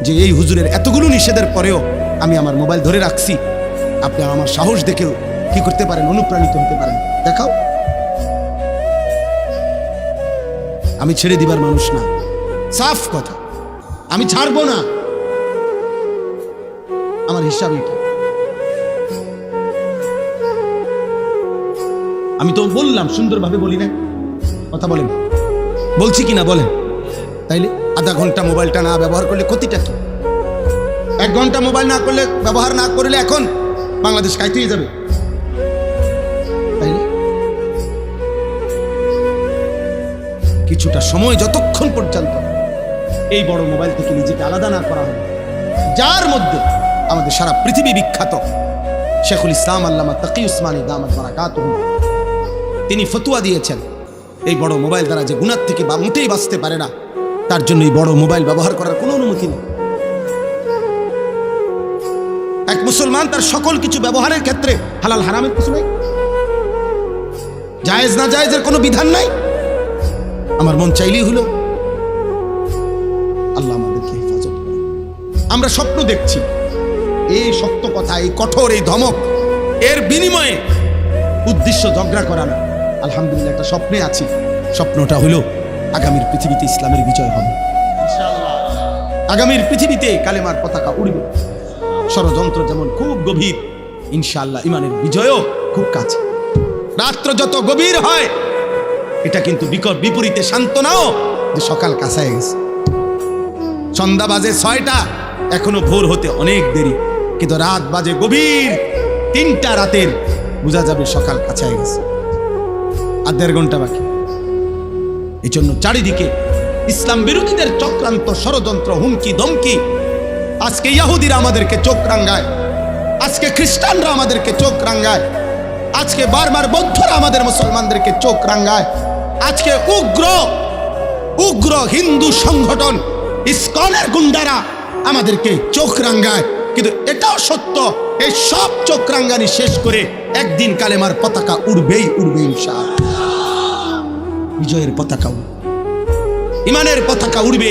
যে এই হুজুরের এতগুলো নিষেধের পরেও আমি আমার মোবাইল ধরে রাখছি। আপনি আমার সাহস দেখেও কি করতে পারেন, অনুপ্রাণিত হতে পারেন। দেখাও। আমি ছেড়ে দিবার মানুষ না, সাফ কথা, আমি ছাড়বো না। আমার হিসাব এটা। আমি তো বললাম, সুন্দরভাবে বলি না, কথা বলেন, বলছি কি না বলেন? তাইলে আধা ঘন্টা মোবাইলটা না ব্যবহার করলে ক্ষতিটা কি? 1 ঘন্টা মোবাইল না করলে, ব্যবহার না করলে এখন বাংলাদেশ কাইতে হয়ে যাবে। তাইলে কিছুটা সময়, যতক্ষণ পর্যন্ত এই বড় মোবাইল থেকে নিজেকে আলাদা না করা হয়, যার মধ্যে আমাদের সারা পৃথিবী বিখ্যাত শেখুল ইসলাম আল্লামা তাকি উসমানী দামাত বারাকাতুহু, তিনি ফতোয়া দিয়েছেন, এই বড় মোবাইল দ্বারা যে গুনাহ থেকে মোটেই বাঁচতে পারে না, তার জন্য এই বড় মোবাইল ব্যবহার করার কোনো অনুমতি নেই। এক মুসলমান তার সকল কিছু ব্যবহারের ক্ষেত্রে হালাল হারামের কিছু নেই, জায়েজ না জায়েজের কোনো বিধান নাই। আমার মন চাইলেই হলো। আল্লাহ আমাদেরকে হেফাজত করে। আমরা স্বপ্ন দেখছি, এই শক্ত কথা, এই কঠোর, এই ধমক, এর বিনিময়ে উদ্দেশ্য ঝগড়া করা না। আলহামদুলিল্লাহ একটা স্বপ্নে আছি, স্বপ্নটা হলো আগামীর পৃথিবীতে ইসলামের বিজয় হবে, আগামীর পৃথিবীতে কালেমার পতাকা উড়বে। ষড়যন্ত্র যেমন খুব গভীর, ইনশাআল্লাহ ইমানের বিজয়ও খুব কাছে। রাত্র যত গভীর হয়, এটা কিন্তু বিপরীতে সান্ত্বনাও যে সকাল কাছায় গেছে। সন্ধ্যা বাজে 6টা, এখনো ভোর হতে অনেক দেরি, কিন্তু রাত বাজে গভীর 3টা রাতের, বোঝা যাবে সকাল কাছায় গেছে, আর 1.5 ঘন্টা বাকি। এই জন্য চারিদিকে ইসলাম বিরোধীদের চক্রান্ত, ষড়যন্ত্র, হুমকি ধমকি। আজকে ইহুদিরা আমাদেরকে চোখ রাঙ্গায়, আজকে খ্রিস্টানরা আমাদেরকে চোখ রাঙ্গায়, আজকে বারবার বৌদ্ধরা আমাদের মুসলমানদেরকে চোখ রাঙ্গায়, আজকে উগ্র হিন্দু সংগঠন ইসকনের গুন্ডারা আমাদেরকে চোখ রাঙ্গায়। কিন্তু এটাও সত্য, এই সব চোখ রাঙ্গানি শেষ করে একদিন কালেমার পতাকা উড়বেই উড়বে ইনশাআল্লাহ। বিজয়ের পতাকা উড়বে, ইমানের পতাকা উড়বে,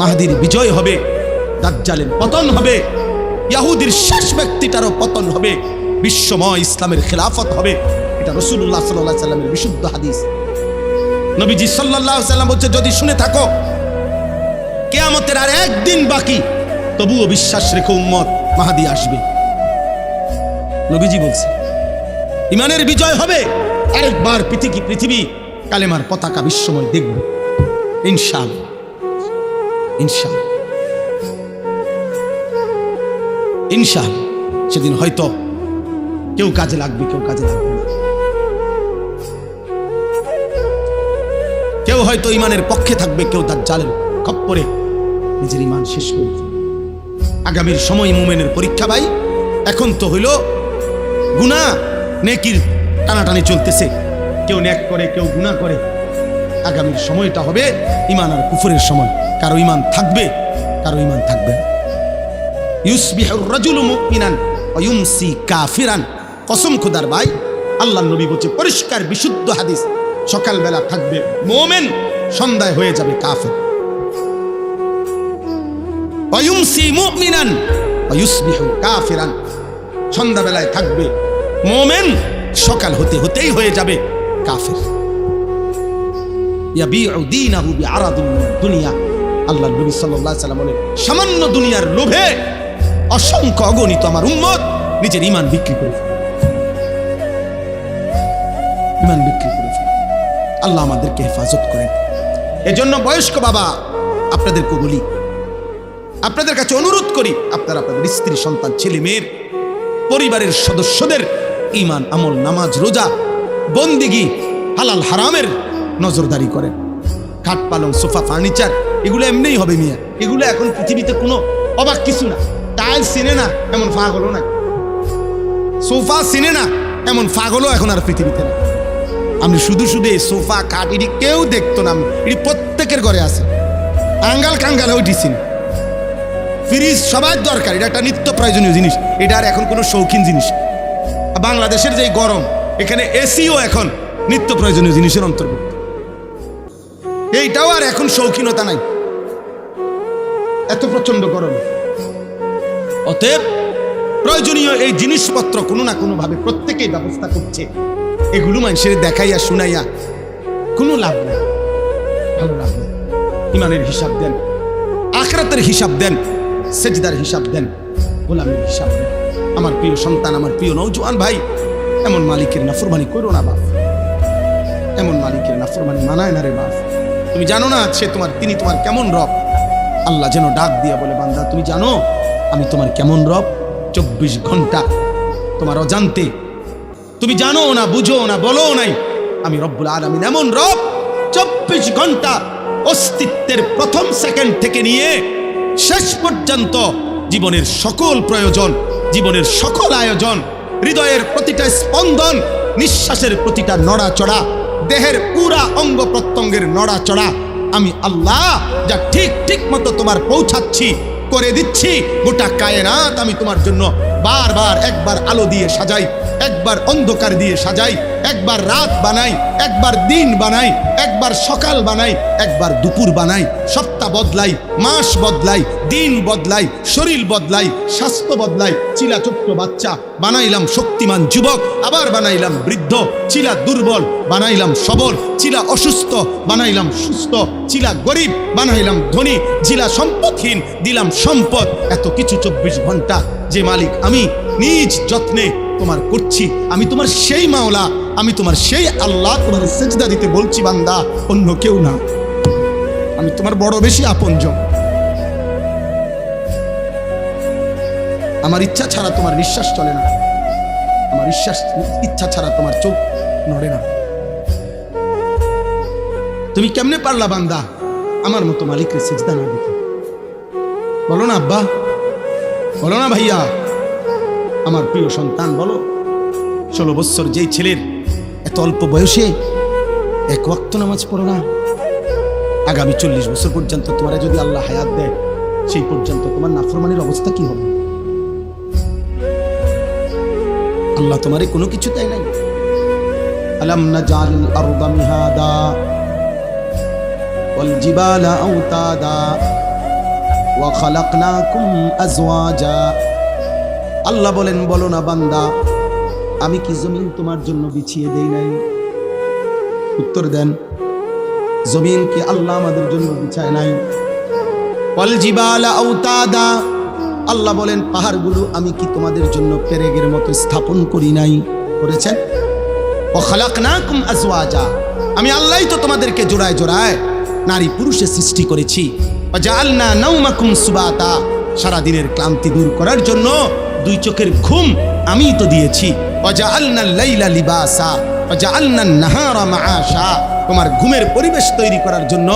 মাহদীর বিজয় হবে, দাজ্জালের পতন হবে, ইহুদির শেষ ব্যক্তিটারও পতন হবে, বিশ্বময় ইসলামের খেলাফত হবে। এটা রাসূলুল্লাহ সাল্লাল্লাহু আলাইহি সাল্লামের বিশুদ্ধ হাদিস। নবীজি সাল্লাল্লাহু আলাইহি সাল্লাম বলছে, যদি শুনে থাকো কিয়ামতের আর একদিন বাকি, তবুও বিশ্বাস রেখো উম্মত, মাহদী আসবে। নবীজি বলছে ইমানের বিজয় হবে, আরেকবার পৃথিবী কালেমার পতাকা বিশ্বময় দেখবে ইনশাআল্লাহ, ইনশাআল্লাহ, ইনশাআল্লাহ। সেদিন হয়তো কেউ কাজে লাগবে, কেউ কাজে লাগবে না, কেউ হয়তো ইমানের পক্ষে থাকবে, কেউ দাজ্জালের খপ্পরে নিজের ইমান শেষ করে ফেলবে। আগামীর সময় মুমিনের পরীক্ষা ভাই। এখন তো হইল গুনাহ নেকির টানাটানি চলতেছে, কেউ নেক করে, কেউ গুনাহ করে। আগামীর সময়টা হবে ইমান আর কুফরের সময়, কারো ইমান থাকবে, কারো ইমান থাকবে না। ইউসবিহুর রাজুলু মুমিনান ওয়া ইউমসি কাফিরান। কসম খোদার ভাই, আল্লাহর নবী বলছে, পরিষ্কার বিশুদ্ধ হাদিস, সকালবেলা থাকবে মুমিন, সন্ধ্যায় হয়ে যাবে কাফের। ওয়া ইউমসি মুমিনান ওয়া ইউসবিহু কাফিরান। সন্ধ্যাবেলায় থাকবে মুমিন, সকাল হতে হতেই হয়ে যাবে কাফের। ইয়াবিউ দীনাহু বিআরাদিন মিনাদ দুনিয়া। আল্লাহর নবী সাল্লাল্লাহু আলাইহি সাল্লাম বলেন, সামান্য দুনিয়ার লোভে অসংখ্য অগণিত আমার উম্মত নিজের ঈমান বিক্রি করে ফেলে, ঈমান বিক্রি করে ফেলে। আল্লাহ আমাদেরকে হেফাজত করেন। এজন্য বয়স্ক বাবা আপনাদেরকে বলি, আপনাদের কাছে অনুরোধ করি, আপনারা আপনাদের স্ত্রী, সন্তান, ছেলে মেয়ের, পরিবারের সদস্যদের ঈমান, আমল, নামাজ, রোজা, বন্দিগি, হালাল হারামের নজরদারি করেন। খাট, পালং, সোফা, ফার্নিচার এগুলো এমনিই হবে মিয়া, এগুলো এখন পৃথিবীতে কোনো অবাক কিছু না। টাইলস চিনে না এমন পাগলও না, সোফা চিনে না এমন পাগলও এখন আর পৃথিবীতে না। আমি শুধু এই সোফা, খাট এটি কেউ দেখতো না, এটি প্রত্যেকের ঘরে আছে। আঙ্গাল কাঙ্গাল ওইটিছি না। ফ্রিজ সবার দরকার, এটা একটা নিত্য প্রয়োজনীয় জিনিস, এটা আর এখন কোনো শৌখিন জিনিস। বাংলাদেশের যে গরম, এখানে এসিও এখন নিত্য প্রয়োজনীয় জিনিসের অন্তর্ভুক্ত। এইটাও আর এখন শৌখিনতা নাই, এত প্রচন্ড গরম। অতএব প্রয়োজনীয় এই জিনিসপত্র কোনো না কোনো ভাবে প্রত্যেকেই ব্যবস্থা করছে। এগুলো মানুষের দেখাইয়া শুনাইয়া কোনো লাভ নেই, ভালো লাভ নেই। ইমানের হিসাব দেন, আখিরাতের হিসাব দেন, সেজদার হিসাব দেন, গোলামের হিসাব দেন। আমার প্রিয় সন্তান, আমার প্রিয় নওজোয়ান ভাই, এমন মালিকের নাফরমানি করো না বাপ, এমন মালিকের নাফরমানি মানায় না রে বাপ। তুমি জানো না তিনি তোমার কেমন রব? আল্লাহ যেন ডাক দিয়া বলে, বান্দা তুমি জানো আমি তোমার কেমন রব? 24 ঘন্টা তোমার অজান্তে, তুমি জানো না, বুঝো না, বলো নাই, আমি রব্বুল আলামিন এমন রব 24 ঘন্টা অস্তিত্বের প্রথম সেকেন্ড থেকে নিয়ে শেষ পর্যন্ত জীবনের সকল প্রয়োজন, জীবনের সকল আয়োজন, হৃদয়ের প্রতিটা স্পন্দন, নিঃশ্বাসের প্রতিটা নড়াচড়া, দেহের পুরা অঙ্গ প্রত্যঙ্গের নড়াচড়া আমি আল্লাহ যা ঠিক মতো তোমার পৌঁছাচ্ছি, করে দিচ্ছি। গোটা কায়নাত আমি তোমার জন্য বারবার একবার আলো দিয়ে সাজাই, একবার অন্ধকার দিয়ে সাজাই, একবার রাত বানাই, একবার দিন বানাই, একবার সকাল বানাই, একবার দুপুর বানাই, সপ্তাহ বদলাই, মাস বদলাই, দিন বদলাই, শরীর বদলাই, স্বাস্থ্য বদলাই। চিলা ছোট্ট বাচ্চা বানাইলাম শক্তিমান যুবক, আবার বানাইলাম বৃদ্ধ, চিলা দুর্বল বানাইলাম সবল, চিলা অসুস্থ বানাইলাম সুস্থ, চিলা গরিব বানাইলাম ধনী, চিলা সম্পদহীন দিলাম সম্পদ। এত কিছু 24 ঘন্টা যে মালিক আমি নিজ যত্নে তোমার করছি। আমি তোমার সেই মাওলা, আমি তোমার সেই আল্লাহ, তোমার সেজদা দিতে বলছি বান্দা, অন্য কেউ না। আমি তোমার বড় বেশি আপনজন। আমার ইচ্ছা ছাড়া তোমার নিঃশ্বাস চলে না, আমার ইচ্ছা ছাড়া তোমার চোখ নড়ে না। তুমি কেমনে পারলা বান্দা আমার মতো মালিকের সেজদা না দিতে? বলো না আব্বা, বলো না ভাইয়া, আমার প্রিয় সন্তান বলো। 16 বছর যেই ছেলের এত অল্প বয়সে এক ওয়াক্ত নামাজ পড়ো না, আগামী 40 বছর পর্যন্ত তোমার যদি আল্লাহ হায়াত দেয়, সেই পর্যন্ত তোমার নাফরমানির অবস্থা কি হবে? আল্লাহ তোমারে কোনো কিছু দেয় নাই। আলাম নাজালিল আরদা মিহাদা ওয়াল জিবালা আওতাদা ওয়া খালাকনাকুম আজওয়াজা। আল্লাহ বলেন, বলো না বান্দা, আমি কি জমিন তোমার জন্য বিছিয়ে দেই নাই? উত্তর দেন, জমিন কি আল্লাহ আমাদের জন্য বিছায় নাই? ওয়াল জিবালা আওতাদা, আল্লাহ বলেন পাহাড়গুলো আমি কি তোমাদের জন্য পেরেগের মতো স্থাপন করি নাই? করেছেন। ওয়া খালাকনাকুম আজওয়াজা, আমি আল্লাহই তো তোমাদেরকে জোড়ায় জোড়ায় নারী পুরুষে সৃষ্টি করেছি। ওয়া জাআলনা নাওমাকুম সুবাতা, সারা দিনের ক্লান্তি দূর করার জন্য 2 চোখের ঘুম আমিই তো দিয়েছি। ওয়া জাআলনাল লাইলা লিবাসা ওয়া জাআলনান নাহারা মাআশা, তোমার ঘুমের পরিবেশ তৈরি করার জন্য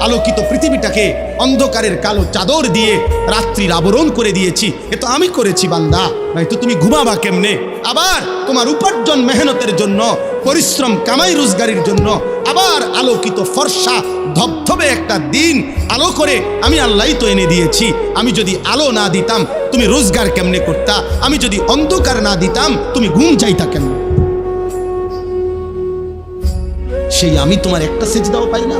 আলোকিত পৃথিবীটাকে অন্ধকারের কালো চাদর দিয়ে রাত্রির আবরণ করে দিয়েছি। এ তো আমি করেছি বান্দা, নাই তো তুমি ঘুমাবা কেমনে? আবার তোমার উপার্জন মেহনতের জন্য, পরিশ্রম কামাই রোজগারির জন্য আবার আলোকিত ফর্সা ধবধবে একটা দিন আলো করে আমি আল্লাহই তো এনে দিয়েছি। আমি যদি আলো না দিতাম তুমি রোজগার কেমনে করতা? আমি যদি অন্ধকার না দিতাম তুমি ঘুম যাইতা কেমনে? সেই আমি তোমার একটা সেজদাও পাই না,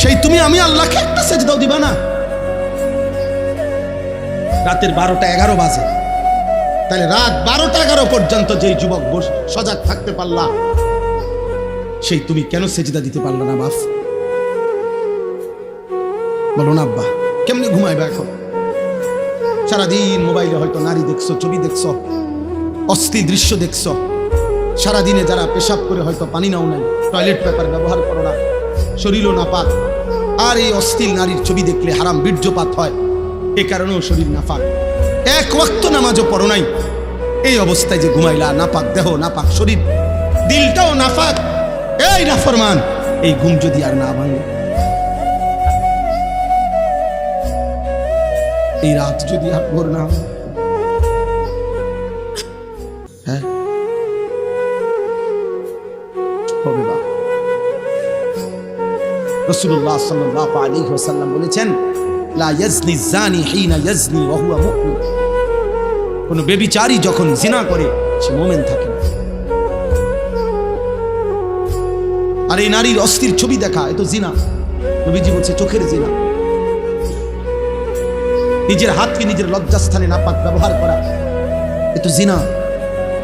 সেই তুমি আমি আল্লাহকে একটা সেজদাও দিবা না? রাতের 12টা 11 বাজে, তাহলে রাত 12টা 11 পর্যন্ত যেই যুবক সজাগ থাকতে পারলা, সেই তুমি কেন সেজদা দিতে পারলা না বাপ? বলো না আব্বা, কেমনে ঘুমাইবা এখন? সারাদিন মোবাইলে হয়তো নারী দেখছো, ছবি দেখছো, অস্থির দৃশ্য দেখছো। সারাদিনে যারা পেশাব করে হয়তো পানি নাও নাই, টয়লেট পেপার ব্যবহার করো না, শরীরও নাপাক। আর এই অস্থির নারীর ছবি দেখলে হারাম বীর্যপাত হয়, এ কারণেও শরীর নাপাক। এক ওয়াক্ত নামাজও পড়ো নাই, এই অবস্থায় যে ঘুমাইলা, নাপাক দেহ, নাপাক শরীর, দিলটাও নাপাক। এই নাফরমান, এই ঘুম যদি আর না ভাঙে, এই রাত যদি আর ভোর না হয়, হ্যাঁ হবে বা? রাসূলুল্লাহ সাল্লাল্লাহু আলাইহি ওয়াসাল্লাম বলেছেন, লা ইয়াজনি জানি হিনা ইয়াজনি ওয়া হুয়া মুমিন। কোন ব্যভিচারী যখন জিনা করে সে মুমিন থাকে না। আর এই নারীর অস্থির ছবি দেখা, এ তো জিনা। নবীজি বলছে চোখের জিনা। নিজের হাতকে নিজের লজ্জাস্থানে নাপাক ব্যবহার করা, এ তো জিনা।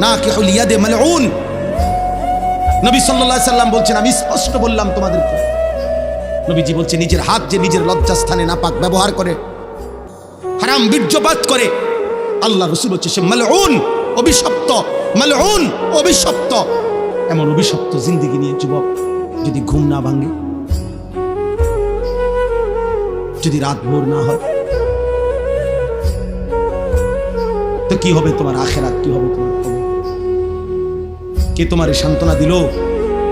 না কিহুল ইয়াদে মালউন। নবী সাল্লাল্লাহু আলাইহি সাল্লাম বলছেন, আমি স্পষ্ট বললাম তোমাদেরকে। নবীজি বলছে নিজের হাত যে নিজের লজ্জাস্থানে নাপাক ব্যবহার করে, হারাম বীর্যপাত করে, আল্লাহ রাসূল বলছে সে মালউন, অভিশপ্ত। মালউন, অভিশপ্ত। এমন অভিশপ্ত জিন্দেগি নিয়ে যুবক যদি ঘুম না ভাঙে, যদি রাত ভোর না হয়, তো কি হবে তোমার আখিরাত, কি হবে তোমার কবর? কে তোমার সান্ত্বনা দিল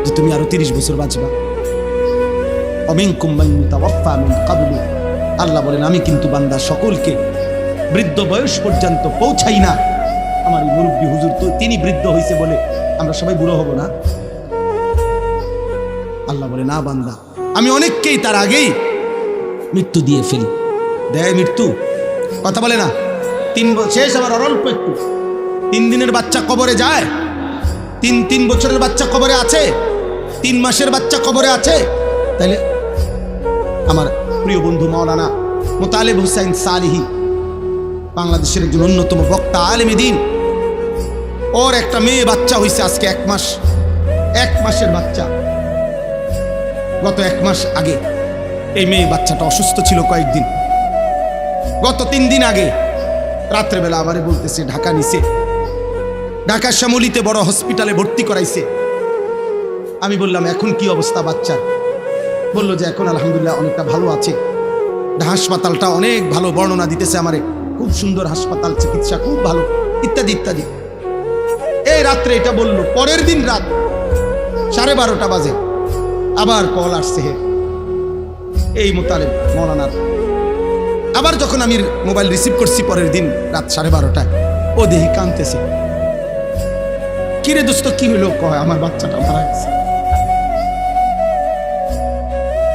যে তুমি আরো 30 বছর বাঁচবা? অমিনকুম মান ইউতাওয়াফা মিন ক্বাবলু। আল্লাহ বলেন আমি কিন্তু বান্দা সকলকে বৃদ্ধ বয়স পর্যন্ত পৌঁছাই না। আমার এই মুরব্বী হুজুর তো তিনি বৃদ্ধ হয়েছে বলে আমরা সবাই বুড়ো হব না? আল্লাহ বলে না বান্দা, আমি অনেককেই তার আগেই মৃত্যু দিয়ে ফেলি। দেয় মৃত্যু, কথা বলে না। 3 শেষ, আবার অল্প একটু। 3 দিনের বাচ্চা কবরে যায়, 3 বছরের বাচ্চা কবরে আছে, 3 মাসের বাচ্চা কবরে আছে। তাইলে আমার প্রিয় বন্ধু মাওলানা মোতালেব হুসাইন সালিহি, বাংলাদেশের একজন অন্যতম বক্তা, আলেমে দ্বীন, ওর একটা মেয়ে বাচ্চা হয়েছে আজকে 1 মাস, 1 মাসের বাচ্চা। গত 1 মাস আগে এই মেয়ে বাচ্চাটা অসুস্থ ছিল কয়েকদিন। গত 3 দিন আগে রাত্রেবেলা আমারে বলতেছে ঢাকা নিছে, ঢাকা শ্যামলীতে বড় হসপিটালে ভর্তি করাইছে। আমি বললাম এখন কি অবস্থা বাচ্চার? বললো যে এখন আলহামদুলিল্লাহ অনেকটা ভালো আছে। হাসপাতালটা অনেক ভালো বর্ণনা দিতেছে আমারে, খুব সুন্দর হাসপাতাল, চিকিৎসা খুব ভালো, ইত্যাদি ইত্যাদি। এই রাত্রে এটা বললো। পরের দিন রাত 12:30 বাজে আবার কল আসছে এই মোতালেব মৌলানার। আবার যখন আমি মোবাইল রিসিভ করছি পরের দিন রাত 12:30, ও দেখি কাঁদতেছে। কিরে দোস্ত কি হইলো? কয় আমার বাচ্চাটা মারা গেছে,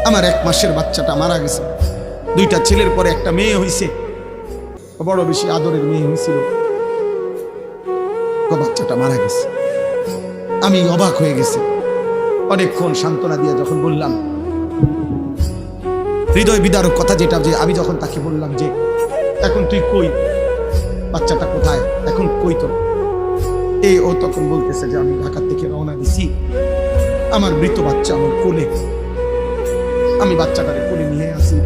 আমার 1 মাসের বাচ্চাটা মারা গেছে। 2টা ছেলের পরে একটা মেয়ে হইছে, বড় বেশি আদরের মেয়ে হয়েছিল, বাচ্চাটা মারা গেছে। আমি অবাক হয়ে গেছি। অনেকক্ষণ সান্ত্বনা দিয়ে যখন বললাম, হৃদয় বিদারক কথা যেটা, যে আমি যখন তাকে বললাম যে এখন তুই কই, বাচ্চাটা কোথায়, এখন কই তো, ও তখন বলতেছে যে আমি ঢাকা থেকে রওনা দিছি, আমার মৃত বাচ্চা আমার কোলে, আমি বাচ্চাটারে কোলে নিয়ে আসি,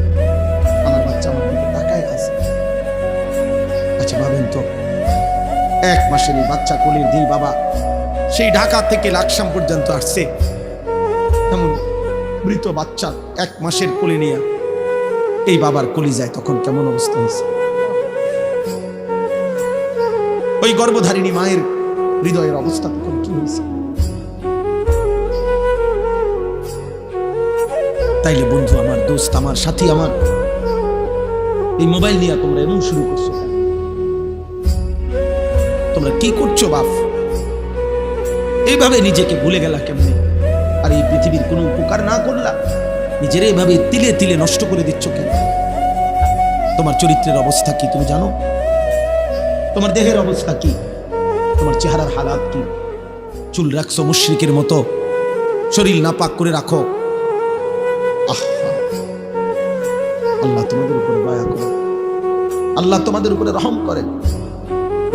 আমার বাচ্চা আমার দিকে তাকায় আছে। আচ্ছা ভাবেন তো, 1 মাসের এই বাচ্চা কোলের যেই বাবা সেই ঢাকা থেকে লাকসাম পর্যন্ত আসছে, এমন মৃত বাচ্চা 1 মাসের কোলে নিয়ে এই বাবার কোলে যায়, তখন কেমন অবস্থা হয়েছে? ওই গর্ভধারিণী মায়ের হৃদয়ের অবস্থা তখন কি হয়েছে? তাইলে বন্ধু আমার, দোস্ত আমার, সাথী আমার, এই মোবাইল নিয়ে তোমরা এমন শুরু করছো, তোমরা কি করছো বাপ? এইভাবে নিজেকে ভুলে গেলা কেমনে? আর এই পৃথিবীর কোনো উপকার না করলা, নিজের এইভাবে তিলে তিলে নষ্ট করে দিচ্ছ কেন? তোমার চরিত্রের অবস্থা কি তুমি জানো? তোমার দেহের অবস্থা কি? তোমার চেহারার হালাত কি? চুল রাখছো মুশরিকের মতো, শরীর নাপাক করে রাখো। আল্লাহ তোমাদের উপরে দয়া করেন, আল্লাহ তোমাদের উপরে রহম করেন।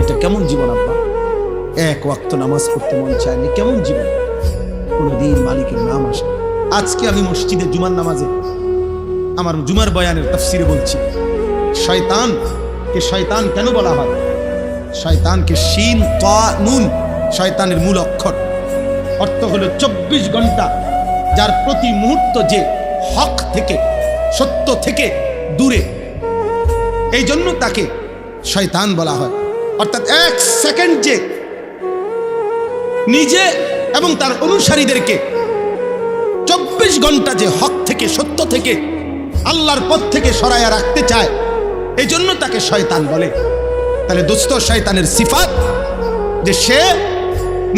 এটা কেমন জীবন আব্বা? 1 ওয়াক্ত নামাজ পড়তে মন চায়নি, কেমন জীবন? কোনদিন মালিকের নাম আসে। আজকে আমি মসজিদে জুমার নামাজে আমার জুমার বয়ানের তাফসিরে বলছি, শয়তানকে শয়তান কেন বলা হয়? শয়তানকে শিন তা নুন, শয়তানের মূল অক্ষর, অর্থ হলো 24 ঘন্টা যার প্রতি মুহূর্ত যে হক থেকে, সত্য থেকে দূরে, এই জন্য তাকে শয়তান বলা হয়। অর্থাৎ 1 সেকেন্ড যে নিজে এবং তার অনুসারীদেরকে 24 ঘন্টা যে হক থেকে, সত্য থেকে, আল্লাহর পথ থেকে সরাইয়া রাখতে চায়, এই জন্য তাকে শয়তান বলে। তাহলে দোস্ত, শয়তানের সিফাত যে সে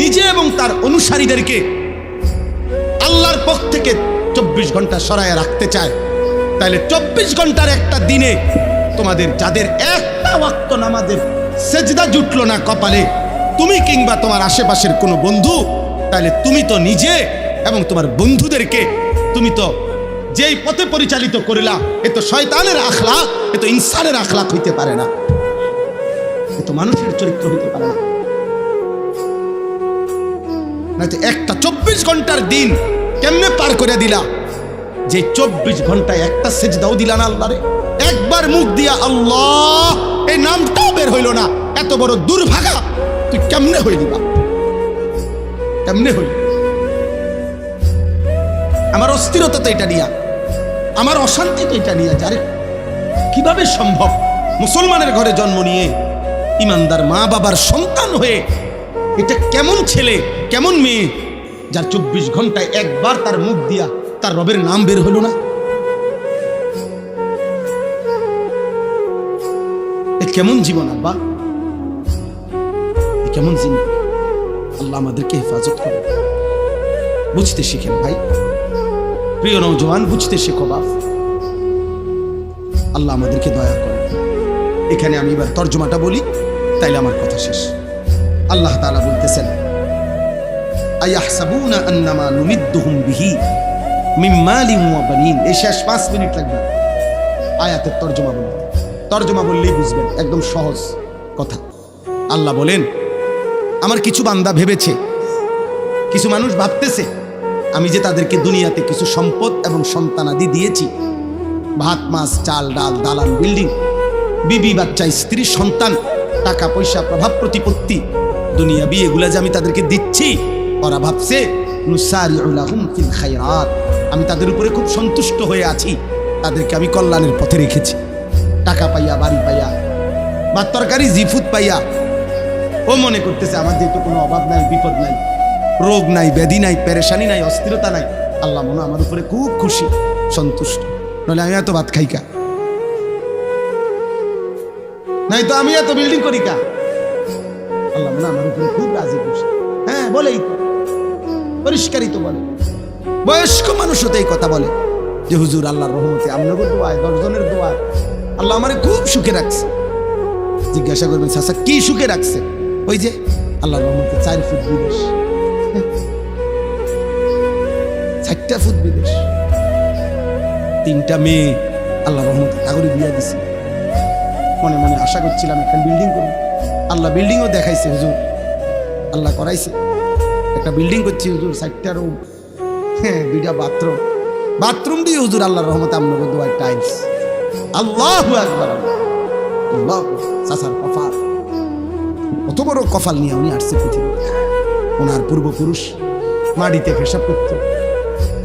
নিজে এবং তার অনুসারীদেরকে আল্লাহর পথ থেকে 24 ঘন্টা সরাইয়া রাখতে চায়। তাহলে 24 ঘন্টার একটা দিনে তোমাদের যাদের একটা ওয়াক্ত নামাজের সেজদা জুটলো না কপালে, তুমি কিংবা তোমার আশেপাশের কোনো বন্ধু, তাহলে তুমি তো নিজে এবং তোমার বন্ধুদেরকে তুমি তো যেই পথে পরিচালিত করিলা, এ তো শয়তানের আখলাক, এ তো ইনসানের আখলাক হইতে পারে না, এ তো মানুষের চরিত্র হইতে পারে না। নয়তো একটা 24 ঘন্টার দিন কেমনে পার করে দিলা, যে 24 ঘন্টায় একটা সেজদাও দিলা না আল্লাহরে, একবার মুখ দিয়া আল্লাহ এই নামটাও বের হইল না, এত বড় দুর্ভাগা তুই কেমনে হয়ে দিবা, কেমনে হইল? আমার অস্থিরতা তো এটা নিয়া, আমার অশান্তি তো এটা নিয়ে। যারে কিভাবে সম্ভব মুসলমানের ঘরে জন্ম নিয়ে ইমানদার মা বাবার সন্তান হয়ে, এটা কেমন ছেলে কেমন মেয়ে যার 24 ঘন্টায় একবার তার মুখ দিয়া তার রবের নাম বের হলো না? এ কেমন জীবন আব্বা, এ কেমন জীবন? আল্লাহ আমাদেরকে হেফাজত করে। বুঝতে শিখেন ভাই, প্রিয় নওজওয়ান, বুঝতে শেখো বাপ। আল্লাহ আমাদেরকে দয়া করে। এখানে আমি এবার তর্জমাটা বলি, তাইলে আমার কথা শেষ। আল্লাহ তাআলা বলতেছেন, আয়াহসাবুনা আন্নামা নুমিদ্দুহুম বিহি মিন মালিন ওয়া বানিন। এই শেষ 5 মিনিট লাগবে আয়াতের তর্জমা বলতে। তর্জমা বললেই বুঝবেন, একদম সহজ কথা। আল্লাহ বলেন, আমার কিছু বান্দা ভেবেছে, কিছু মানুষ ভাবতেছে আমি যে তাদেরকে দুনিয়াতে কিছু সম্পদ এবং সন্তানাদি দিয়েছি, ভাত মাছ চাল ডাল দালান বিল্ডিং, বিবি বাচ্চা স্ত্রী সন্তান, টাকা পয়সা প্রভাব প্রতিপত্তি, দুনিয়াবি এগুলা যে আমি তাদেরকে দিচ্ছি, ওরা ভাবছে নুসারিউ লাহুম ফিল খায়রাত, আমি তাদের উপরে খুব সন্তুষ্ট হয়ে আছি, তাদেরকে আমি কল্যাণের পথে রেখেছি। টাকা পাইয়া, বাড়ি পাইয়া, ভাত তরকারি জিফুত পাইয়া ও মনে করতেছে আমার যেহেতু কোনো অভাব নাই, বিপদ নাই, রোগ নাই, ব্যাধি নাই, পেরেশানি নাই, অস্থিরতা নাই, আল্লাহ মনে আমার উপরে খুব খুশি, সন্তুষ্ট। নইলে আমি এত ভাত খাই কা, নাই তো আমি এত বিল্ডিং করি কা, আল্লাহ মনে আমার উপরে খুব রাজি খুশি। হ্যাঁ, বলেই তো, পরিষ্কারই তো বলে। বয়স্ক মানুষও তো এই কথা বলে যে হুজুর আল্লাহর রহমতে, আপনাদের দোয়ায়, 10 জনের দোয়ায় আল্লাহ আমারে খুব সুখে রাখছে। জিজ্ঞাসা করবেন চাচা কি সুখে রাখছে? ওই যে আল্লাহর রহমতে 4 ফুট বিদেশ, 4টা ফুট বিদেশ, 3টা মেয়ে আল্লাহর রহমতে তাগরি বিয়া দিছে। মনে মনে আশা করছিলাম একটা বিল্ডিং করব, আল্লাহ বিল্ডিংও দেখাইছে হুজুর, আল্লাহ করাইছে। একটা বিল্ডিং করছি হুজুর, 4টা রুম, হ্যাঁ 2টা বাথরুম, বাথরুম দিয়ে হুজুর আল্লাহর রহমতে আপনাদের দোয়ায় টাইলস। আল্লাহু আকবার, আল্লাহ। চাচার কপাল, কত বড় কপাল নিয়ে উনি আসছে পৃথিবীতে। ওনার পূর্বপুরুষ মাটিতে পেশাব করত,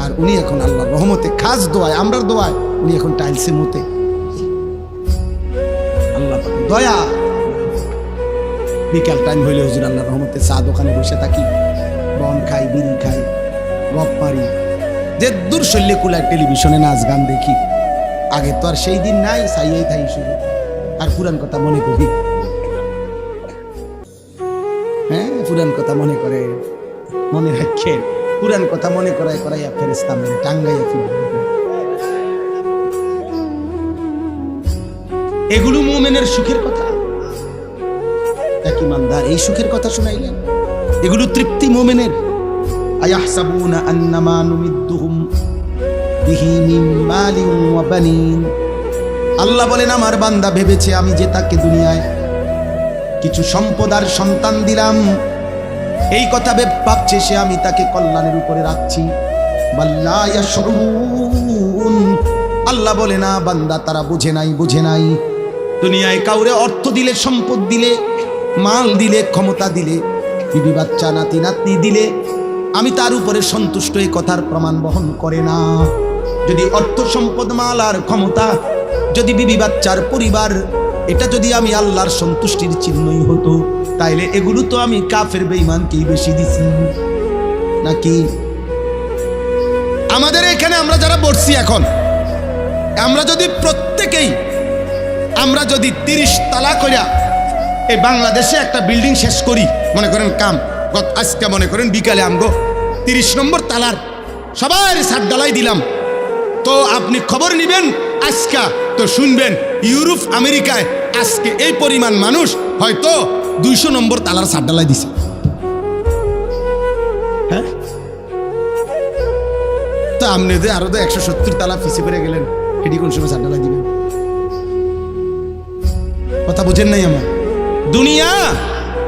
আর উনি এখন আল্লাহর রহমতে খাস দোয়ায়, আমরার দোয়ায় উনি এখন টাইলসে মতে। আল্লাহ দয়া। বিকাল টাইম হইলে হুজুর আল্লাহর রহমতে চা দোকানে বসে থাকি, বন খাই, বিড়ি খাই, গপ মারি, যে দূর শল্যে কুলায় টেলিভিশনে নাচ গান দেখি। আগে তো আর সেই দিন নাই, চাইয়াই থাই শুধু, আর পুরান কথা মনে করি। হ্যাঁ, পুরান কথা মনে করে, মনে রাখেন, পুরান কথা মনে করাই করাইয়া ফেরেশতা মেরে টাঙ্গাইয়া ফিরবে। এগুলো মুমিনের সুখের কথা। এক ইমানদার এই সুখের কথা শুনাইলেন, এগুলো তৃপ্তি মুমিনের। আয়াহসাবুনা আন্নামা নুমিদ্দুহুম বিহি মিন মালিন ওয়া বানিন। আল্লাহ বলেন, আমার বান্দা ভেবেছে আমি যে তাকে দুনিয়ায় কিছু সম্পদ আর সন্তান দিলাম, এই কথা ভাবছে সে আমি তাকে কল্যাণের উপরে রাখছি। বাল্লা ইয়াশউরুন, আল্লাহ বলে না বান্দা তারা বুঝে নাই, বুঝে নাই। দুনিয়ায় কাউরে অর্থ দিলে, সম্পদ দিলে, মাল দিলে, ক্ষমতা দিলে, বিবি বাচ্চা নাতি নাতনি দিলে আমি তার উপরে সন্তুষ্ট, এই কথার প্রমাণ বহন করে না। যদি অর্থ সম্পদ, মাল আর ক্ষমতা, যদি বিবি বাচ্চার পরিবার, এটা যদি আমি আল্লাহর সন্তুষ্টির চিহ্নই হতো, তাইলে এগুলো তো আমি কাফের বেঈমানকেই বেশি দিছি নাকি? আমাদের এখানে আমরা যারা বসছি এখন, আমরা যদি প্রত্যেকেই, আমরা যদি 30 তালা করিয়া এই বাংলাদেশে একটা বিল্ডিং শেষ করি, মনে করেন কাম আজকে মনে করেন বিকালে আমগো 30 নম্বর তালার সবার ছাদ ঢালাই দিলাম, তো আপনি খবর নিবেন আজকা, তো শুনবেন ইউরোপ আমেরিকায় আজকে এই পরিমাণ মানুষ হয়তো 200 নম্বর তালার ছাদ ঢালাই দিছে। হ্যাঁ, আপনি যে আরো তো 170 তালা পিছিয়ে পড়ে গেলেন, এটি কোন সময় ঝান্ডা লাগিবেন? কথা বুঝেন নাই আমার? দুনিয়া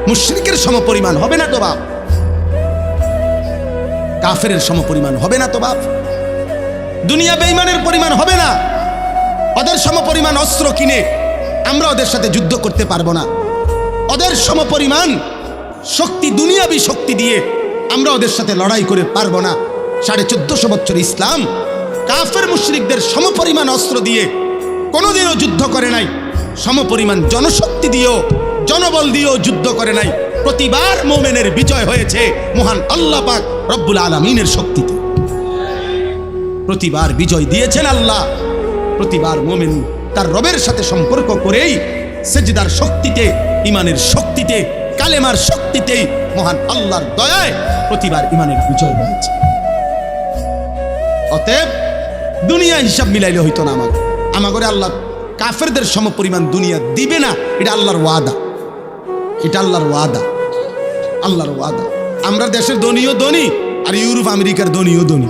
মুশরিকের সমপরিমাণ হবে না তো বাপ, কাফেরের সমপরিমাণ হবে না তো বাপ, দুনিয়া বেঈমানের পরিমাণ হবে না। ওদের সমপরিমাণ অস্ত্র কিনে আমরা ওদের সাথে যুদ্ধ করতে পারবো না। ওদের সমপরিমাণ শক্তি, দুনিয়াবী শক্তি দিয়ে আমরা ওদের সাথে লড়াই করে পারবো না। 1450 বছর ইসলাম কাফের মুশরিকদের সমপরিমাণ অস্ত্র দিয়ে কোনোদিনও যুদ্ধ করে নাই, সমপরিমাণ জনশক্তি দিয়েও, জনবল দিয়েও যুদ্ধ করে নাই। প্রতিবার মুমিনের বিজয় হয়েছে মহান আল্লাহ পাক রব্বুল আলামিনের শক্তিতে। প্রতিবার বিজয় দিয়েছেন আল্লাহ। প্রতিবার মুমিন তার রবের সাথে সম্পর্ক করেই সেজদার শক্তিতে, ইমানের শক্তিতে, কালেমার শক্তিতেই মহান আল্লাহর দয়ায় প্রতিবার ইমানের বিজয় হয়েছে। অতএব দুনিয়া হিসাব মিলাইলে হইতো না। আমাগরে আল্লাহ কাফেরদের সমপরিমাণ দুনিয়া দিবে না, এটা আল্লাহর ওয়াদা, এটা আল্লাহর ওয়াদা, আল্লাহর ওয়াদা। আমরা দেশের ধনীও ধনী আর ইউরোপ আমেরিকার ধনীও ধনী।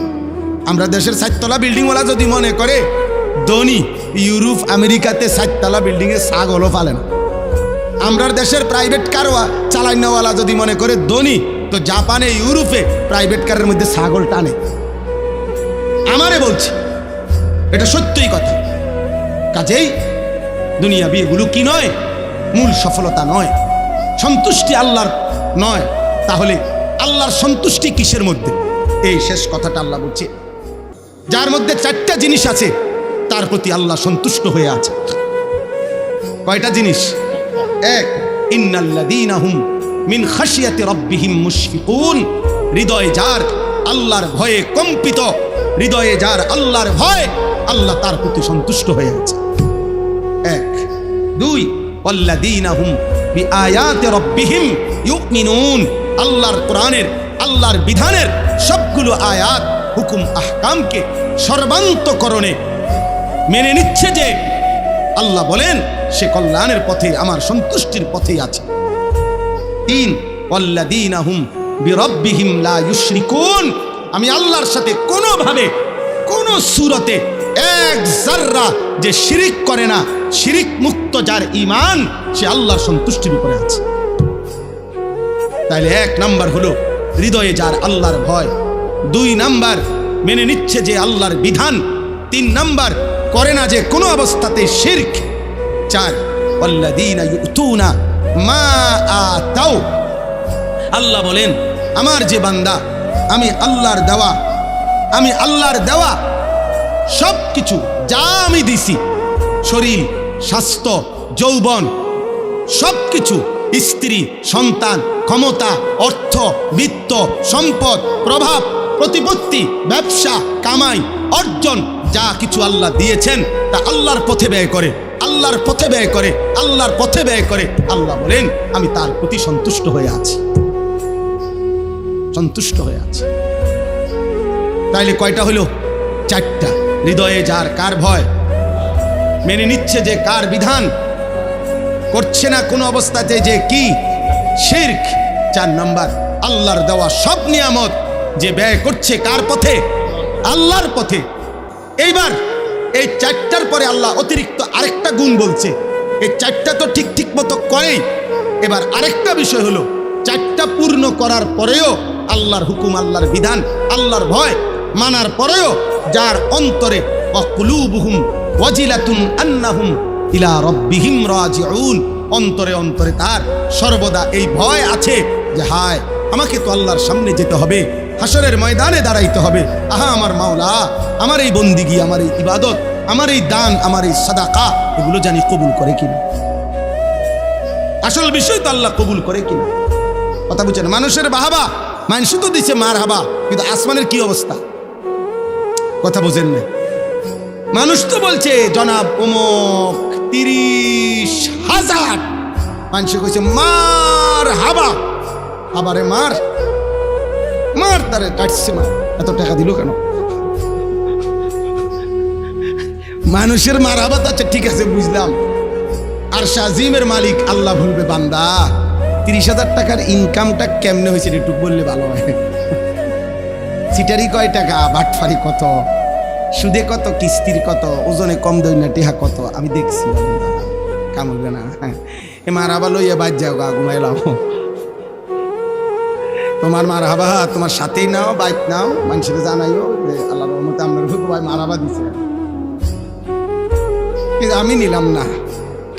আমরা দেশের 4 তলা বিল্ডিংওয়ালা যদি মনে করে ধনী, ইউরোপ আমেরিকাতে 4 তলা বিল্ডিংয়ে ছাগলও পালে না। আমরা দেশের প্রাইভেট কার চালাইনাওয়ালা যদি মনে করে ধনী, তো জাপানে ইউরোপে প্রাইভেট কারের মধ্যে ছাগল টানে। আমারে বলছি, এটা সত্যই কথা। কাজেই দুনিয়া বিয়েগুলো কি নয়, মূল সফলতা নয়, সন্তুষ্টি আল্লাহর নয়। তাহলে আল্লাহর সন্তুষ্টি কিসের মধ্যে? এই শেষ কথাটা আল্লাহ বলছে, যার মধ্যে 4টা জিনিস আছে তার প্রতি আল্লাহ সন্তুষ্ট হয়ে আছে। কয়টা জিনিস? 1, ইন্নাল্লাযীনা হুম মিন খাশিয়াতি রাব্বিহিম মুশফিকুন। হৃদয় যার আল্লাহর ভয়ে কম্পিত, হৃদয়ে যার আল্লাহর ভয়, আল্লাহ তার প্রতি সন্তুষ্ট হয়ে আছে। 1, 2, ওয়াল্লাযীনা হুম বিআয়াতি রাব্বিহিম ইউমিনুন। আল্লাহর কোরআনের, আল্লাহর বিধানের সবগুলো আয়াত, হুকুম, আহকামকে সর্বান্তকরণে মেনে নিচ্ছে যে আল্লাহ বলেন সে কল্যাণের পথে, আমার সন্তুষ্টির পথেই আছে। 3, ওয়াল্লাযীনা হুম বিরাব্বিহিম লা ইউশরিকুন। আমি আল্লাহর সাথে কোনোভাবে, কোনো সূরতে এক জাররা যে শিরিক করে না, শিরিক মুক্ত যার ঈমান, সে আল্লাহর সন্তুষ্টির উপরে আছে। তাহলে 1 নাম্বার হলো হৃদয়ে যার আল্লাহর ভয়, 2 নাম্বার মেনে নিচ্ছে যে আল্লাহর বিধান, 3 নাম্বার করে না যে কোনো অবস্থাতে শিরক, 4, ওয়াল্লাযীনা ইউতুনা মা আতাও। আল্লাহ বলেন আমার যে বান্দা, আমি আল্লাহর দেওয়া সব কিছু যা আমি দিছি, শরীর, স্বাস্থ্য, যৌবন, সব কিছু, স্ত্রী, সন্তান, ক্ষমতা, অর্থ, বিত্ত, সম্পদ, প্রভাব, প্রতিপত্তি, ব্যবসা, কামাই, অর্জন, যা কিছু আল্লাহ দিয়েছেন তা আল্লাহর পথে ব্যয় করে, আল্লাহর পথে ব্যয় করে, আল্লাহর পথে ব্যয় করে। আল্লাহ বলেন আমি তার প্রতি সন্তুষ্ট হয়ে আছি, সন্তুষ্ট হয়ে আছি। তাইলে কয়টা হলো? 4টা। হৃদয়ে যার কার ভয়, মেনে নিচ্ছে যে কার বিধান, করছে না কোনো অবস্থাতে যে কি শিরক। 4 নাম্বার আল্লাহর দেওয়া সব নিয়ামত যে ব্যয় করছে কার পথে? আল্লাহর পথে। এইবার এই 4টার পরে আল্লাহ অতিরিক্ত আরেকটা গুণ বলছে। এই 4টা তো ঠিক মতো করেই। এবার আরেকটা বিষয় হলো, 4টা পূর্ণ করার পরেও আল্লাহর হুকুম, আল্লাহর বিধান, আল্লাহর ভয় মানার পরেও যার অন্তরে ওয়াকুলুবুহুম ওয়াজিলাতুন আন্নাহুম ইলা রাব্বিহিম রাজিউন, অন্তরে অন্তরে তার সর্বদা এই ভয় আছে যে হায় আমাকে তো আল্লাহর সামনে যেতে হবে, হাসরের ময়দানে দাঁড়াইতে হবে। আহা আমার মাওলা, আমার এই বন্দিগি, আমার এই ইবাদত, আমার এই দান, আমার এই সাদাকা, এগুলো জানি কবুল করে কিনা। আসল বিষয় তো আল্লাহ কবুল করে কিনা। কথা বুঝছেন? মানুষের বাহাবা, মানুষ তো দিচ্ছে মার হাবা, কিন্তু আসমানের কি অবস্থা? কথা বুঝেন না? মানুষ তো বলছে জনাব অমুক 30,000, মানুষ কইছে মার হাবা, আবারে মার মার, তারে কাটছে মার, এত টাকা দিল কেন? মানুষের মার হাবা তো আচ্ছা ঠিক আছে বুঝলাম, আর শাজিমের মালিক আল্লাহ বলবে বান্দা 30,000 টাকার ইনকামটা কেমনে হয়েছে একটু বললে ভালো হয়। সিটারি কয় টাকা, বাটফারি কত, সুদে কত, কিস্তির কত, ওজনে কম দই না টেহা কত, আমি দেখছি। কামড়বে না, এ মারাবা লইয়া বাদ যাও গা, ঘুমাইলাম। তোমার মারাবা তোমার সাথেই নাও, বাইক নাও, মানুষের জানাইও যে আল্লাহর রহমতে আপনার ভাই মারাবা দিছে। কিন্তু আমি নিলাম না,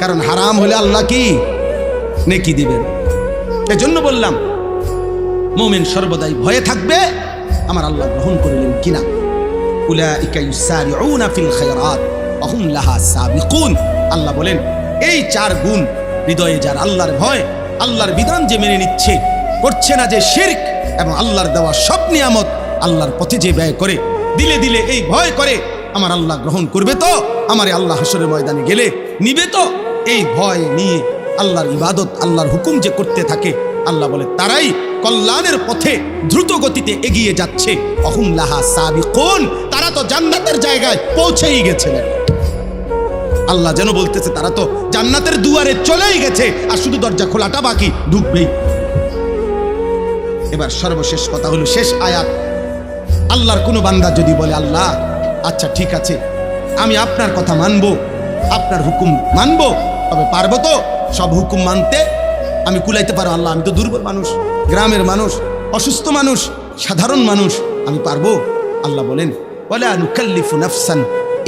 কারণ হারাম হলে আল্লাহ কি নেকি দিবেন। এজন্য বললাম মুমিন সর্বদাই ভয়ে থাকবে আমার আল্লাহ গ্রহণ করলেন কিনা। উলাইকা ইউসারিউনা ফিল খায়রাত ওয়া হুম লাহা সাবিকুন। আল্লাহ বলেন এই 4 গুণ হৃদয়ে যার আল্লাহর ভয়, আল্লাহর বিধান যে মেনে নিচ্ছে, করছে না যে শিরক, এবং আল্লাহর দেওয়া সব নিয়ামত আল্লাহর পথে যে ব্যয় করে, দিলে দিলে এই ভয় করে আমার আল্লাহ গ্রহণ করবে তো, আমারে আল্লাহ হাসরের ময়দানে গেলে নিবে তো, এই ভয় নিয়ে আল্লাহর ইবাদত, আল্লাহর হুকুম যে করতে থাকে, আল্লাহ বলে তারাই কল্যাণের পথে দ্রুত গতিতে এগিয়ে যাচ্ছে। অহুম লাহা সাবিকুন, তারা তো জান্নাতের জায়গায় পৌঁছেই গেছিলেন। আল্লাহ যেন বলতেছে তারা তো জান্নাতের দুয়ারে চলেই গেছে, আর শুধু দরজা খোলাটা বাকি, ঢুকবেই। এবার সর্বশেষ কথা হলো শেষ আয়াত। আল্লাহর কোনো বান্দা যদি বলে আল্লাহ আচ্ছা ঠিক আছে, আমি আপনার কথা মানবো, আপনার হুকুম মানবো, তবে পারবো তো সব হুকুম মানতে? আমি কুলাইতে পারো আল্লাহ, আমি তো দুর্বল মানুষ, গ্রামের মানুষ, অসুস্থ মানুষ, সাধারণ মানুষ, আমি পারবো? আল্লাহ বলেন ওয়ালা নুকাল্লিফু নাফসান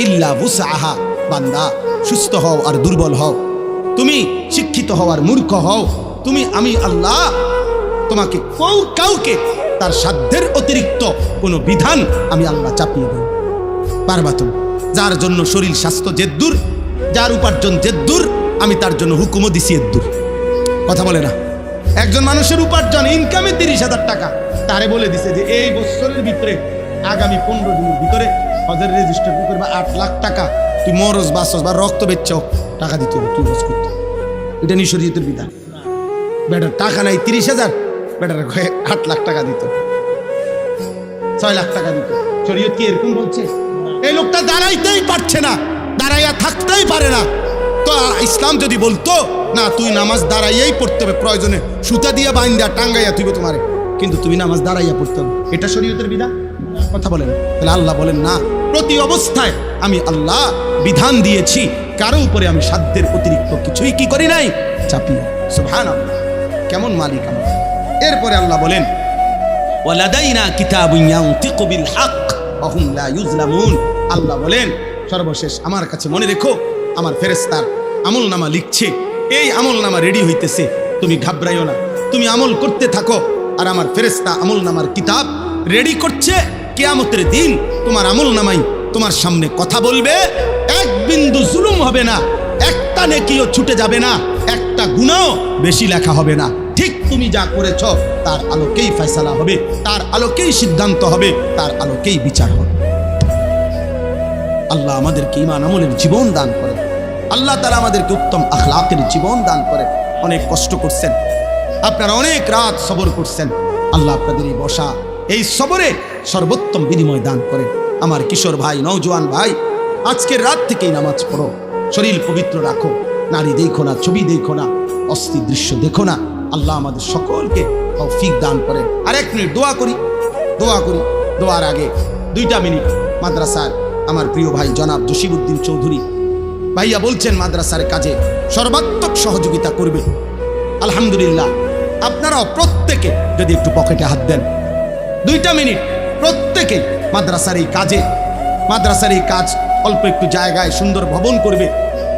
ইল্লা বুসআহা। বান্দা সুস্থ হও আর দুর্বল হও, তুমি শিক্ষিত হও আর মূর্খ হও, তুমি আমি আল্লাহ তোমাকে কাউকে তার সাধ্যের অতিরিক্ত কোনো বিধান আমি আল্লাহ চাপিয়ে দেব পারবা তুমি? যার জন্য শরীর স্বাস্থ্য জেদ্দুর, যার উপার্জন জেদ্দুর, আমি তার জন্য হুকুমও দিছি এদ্দুর। কথা বলে না? একজন মানুষের উপার্জন ইনকামে 30,000 টাকা, তারে বলে দিছে যে এই বছরের ভিতরে আগামী 15 দিনের ভিতরে হজের রেজিস্টার করবা 8 লাখ টাকা, তুই মরস বাসস বা রক্ত বেচছ টাকা দিতে হবে, তুই হজ করতে। এটা নি শরীয়তের বিধান। বেটার টাকা নাই 30,000, বেটার 8 লাখ টাকা দিত, 6 লাখ টাকা দিত। শরীয়ত কি এরকম বলছে? এই লোকটা দাঁড়াইতেই পারছে না, দাঁড়াইয়া থাকতেই পারে না, তো ইসলাম যদি বলতো না তুই নামাজ দাঁড়াইয়াই পড়তে হবে, প্রয়োজনে সুতা দিয়া বাইন্দা টাঙ্গাইয়া তুইব তোমারে, কিন্তু তুমি নামাজ দাঁড়াইয়া পড়তে হবে, এটা শরীয়তের বিধান? কথা বলেন। তাহলে আল্লাহ বলেন না, প্রতি অবস্থায় আমি আল্লাহ বিধান দিয়েছি, কারো উপরে আমি সাধ্যের অতিরিক্ত কিছুই কি করি নাই, চাপিয়ে। সুবহানাল্লাহ, কেমন মালিক আমার। এরপরে আল্লাহ বলেন ওয়ালাদাইনা কিতাবুন ইয়ানতিকু বিল হক ওয়া হুম লা ইউজলামুন। আল্লাহ বলেন সর্বশেষ আমার কাছে মনে রেখো, আমার ফেরেশতার আমলনামা লিখছে, এই আমলনামা রেডি হইতেছে, তুমি ঘাবড়াইও না, তুমি আমল করতে থাকো, আর আমার ফেরেশতা আমলনামার কিতাব রেডি করছে। কিয়ামতের দিন তোমার আমলনামাই তোমার সামনে কথা বলবে, এক বিন্দু জুলুম হবে না, একটা নেকিও ছুটে যাবে না, একটা গুনাহও বেশি লেখা হবে না। ঠিক তুমি যা করেছ তার আলোকেই ফয়সালা হবে, তার আলোকেই সিদ্ধান্ত হবে, তার আলোকেই বিচার হবে। আল্লাহ আমাদেরকে ঈমান আমলের জীবন দান করে, আল্লাহ তাআলা আমাদেরকে উত্তম আখলাকের জীবন দান করে। অনেক কষ্ট করছেন আপনারা, অনেক রাত সবর করছেন, আল্লাহ আপনাদের এই বসা, এই সবরে সর্বোত্তম বিনিময় দান করে। আমার কিশোর ভাই, নওজোয়ান ভাই, আজকের রাত থেকেই নামাজ পড়ো, শরীর পবিত্র রাখো, নারী দেখো না, ছবি দেখো না, অস্থির দৃশ্য দেখো না। আল্লাহ আমাদের সকলকে তৌফিক দান করে। আর 1 মিনিট দোয়া করি, দোয়ার আগে 2টা মিনিট মাদ্রাসার আমার প্রিয় ভাই জনাব জসিমউদ্দিন চৌধুরী ভাইয়া বলছেন মাদ্রাসার কাজে সর্বাত্মক সহযোগিতা করবে। আলহামদুলিল্লাহ, আপনারাও প্রত্যেকে যদি একটু পকেটে হাত দেন, 2টা মিনিট প্রত্যেকে মাদ্রাসার এই কাজে, মাদ্রাসার এই কাজ অল্প একটু জায়গায় সুন্দর ভবন করবে।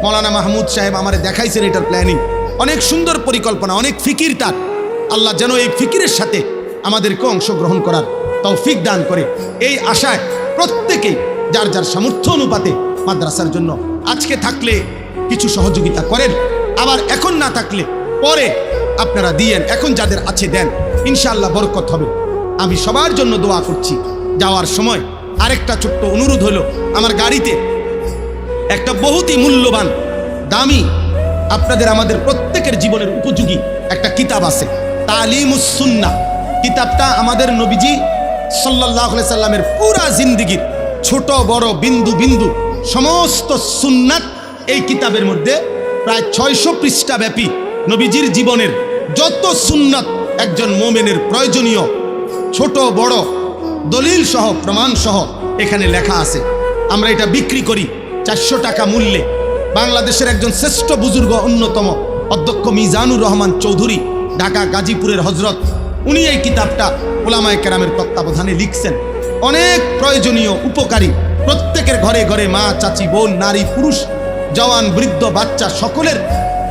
মৌলানা মাহমুদ সাহেব আমারে দেখাইছেন এটার প্ল্যানিং, অনেক সুন্দর পরিকল্পনা, অনেক ফিকির তার। আল্লাহ যেন এই ফিকিরের সাথে আমাদেরকে অংশগ্রহণ করার তৌফিক দান করে, এই আশায় প্রত্যেকেই যার যার সামর্থ্য অনুপাতে মাদ্রাসার জন্য আজকে থাকলে কিছু সহযোগিতা করেন, আবার এখন না থাকলে পরে আপনারা দিয়েন, এখন যাদের আছে দেন, ইনশাআল্লাহ বরকত হবে। আমি সবার জন্য দোয়া করছি। যাওয়ার সময় আরেকটা ছোট্ট অনুরোধ হলো, আমার গাড়িতে একটা বহুতই মূল্যবান দামি, আপনাদের আমাদের প্রত্যেকের জীবনের উপযোগী একটা কিতাব আছে, তালিমুস সুন্নাহ। কিতাবটা আমাদের নবীজি সাল্লাল্লাহু আলাইহি সাল্লামের পুরা জিন্দেগীর ছোট বড় বিন্দু বিন্দু সমস্ত সুন্নাত এই কিতাবের মধ্যে প্রায় 600 পৃষ্ঠা ব্যাপী নবীজির জীবনের যত সুন্নাত একজন মুমিনের প্রয়োজনীয়, ছোট বড় দলিল সহ প্রমাণ সহ এখানে লেখা আছে। আমরা এটা বিক্রি করি 400 টাকা মূল্যে। বাংলাদেশের একজন শ্রেষ্ঠ বুজুর্গ, অন্যতম অধ্যক্ষ মিজানুর রহমান চৌধুরী, ঢাকা গাজীপুরের হজরত, উনি এই কিতাবটা ওলামায়ে কেরামের তত্ত্বাবধানে লিখছেন। অনেক প্রয়োজনীয়, উপকারী, প্রত্যেকের ঘরে ঘরে মা, চাচি, বোন, নারী, পুরুষ, জওয়ান, বৃদ্ধ, বাচ্চা সকলের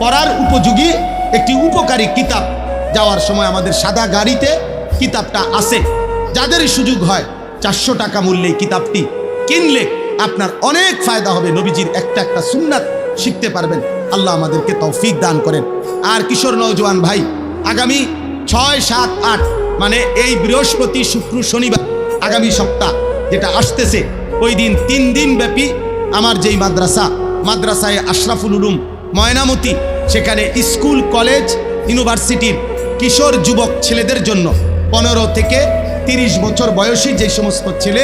পড়ার উপযোগী একটি উপকারী কিতাব। যাওয়ার সময় আমাদের সাদা গাড়িতে কিতাবটা আছে। যাদেরই সুযোগ হয় 400 টাকা মূল্যে কিতাবটি কিনলে আপনার অনেক ফায়দা হবে। নবীজির একটা একটা সুন্নাত শিখতে পারবেন। আল্লাহ আমাদেরকে তৌফিক দান করেন। আর কিশোর নওজোয়ান ভাই, আগামী 6, 7, 8 মানে এই বৃহস্পতি, শুক্র, শনিবার, আগামী সপ্তাহ যেটা আসতেছে, ওই দিন 3 দিন ব্যাপী আমার যেই মাদ্রাসায় আশরাফুল উলুম ময়নামতি, সেখানে স্কুল, কলেজ, ইউনিভার্সিটির কিশোর যুবক ছেলেদের জন্য 15 থেকে 30 বছর বয়সী যে সমস্ত ছেলে,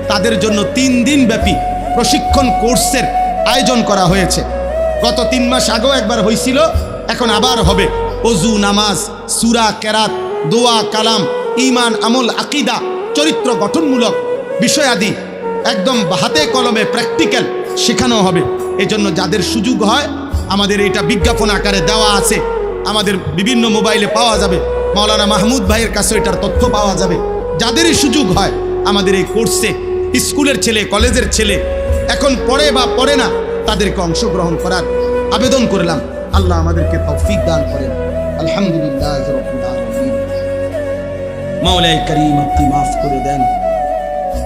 তাদের জন্য 3 দিন ব্যাপী প্রশিক্ষণ কোর্সের আয়োজন করা হয়েছে। গত 3 মাস আগেও একবার হয়েছিল, এখন আবার হবে। ওযু, নামাজ, সূরা, কেরাত, দোয়া, কালাম, ঈমান, আমল, আকীদা, চরিত্র গঠনমূলক বিষয়াদি একদম হাতে কলমে প্র্যাকটিক্যাল শেখানো হবে। এজন্য যাদের সুযোগ হয়, আমাদের এটা বিজ্ঞাপন আকারে দেওয়া আছে, আমাদের বিভিন্ন মোবাইলে পাওয়া যাবে। মাওলানা মাহমুদ ভাইয়ের কাছে এটার তথ্য পাওয়া যাবে। যাদেরই সুযোগ হয় আমাদের এই কোর্সে, স্কুলের ছেলে, কলেজের ছেলে এখন পড়ে বা পড়ে না, তাদেরকে অংশগ্রহণ করার আবেদন করলাম। আল্লাহ আমাদেরকে তৌফিক দান করেন। আলহামদুলিল্লাহ রাব্বিল আলামিন। মাওলায়ে করিম আপনি মাফ করে দেন,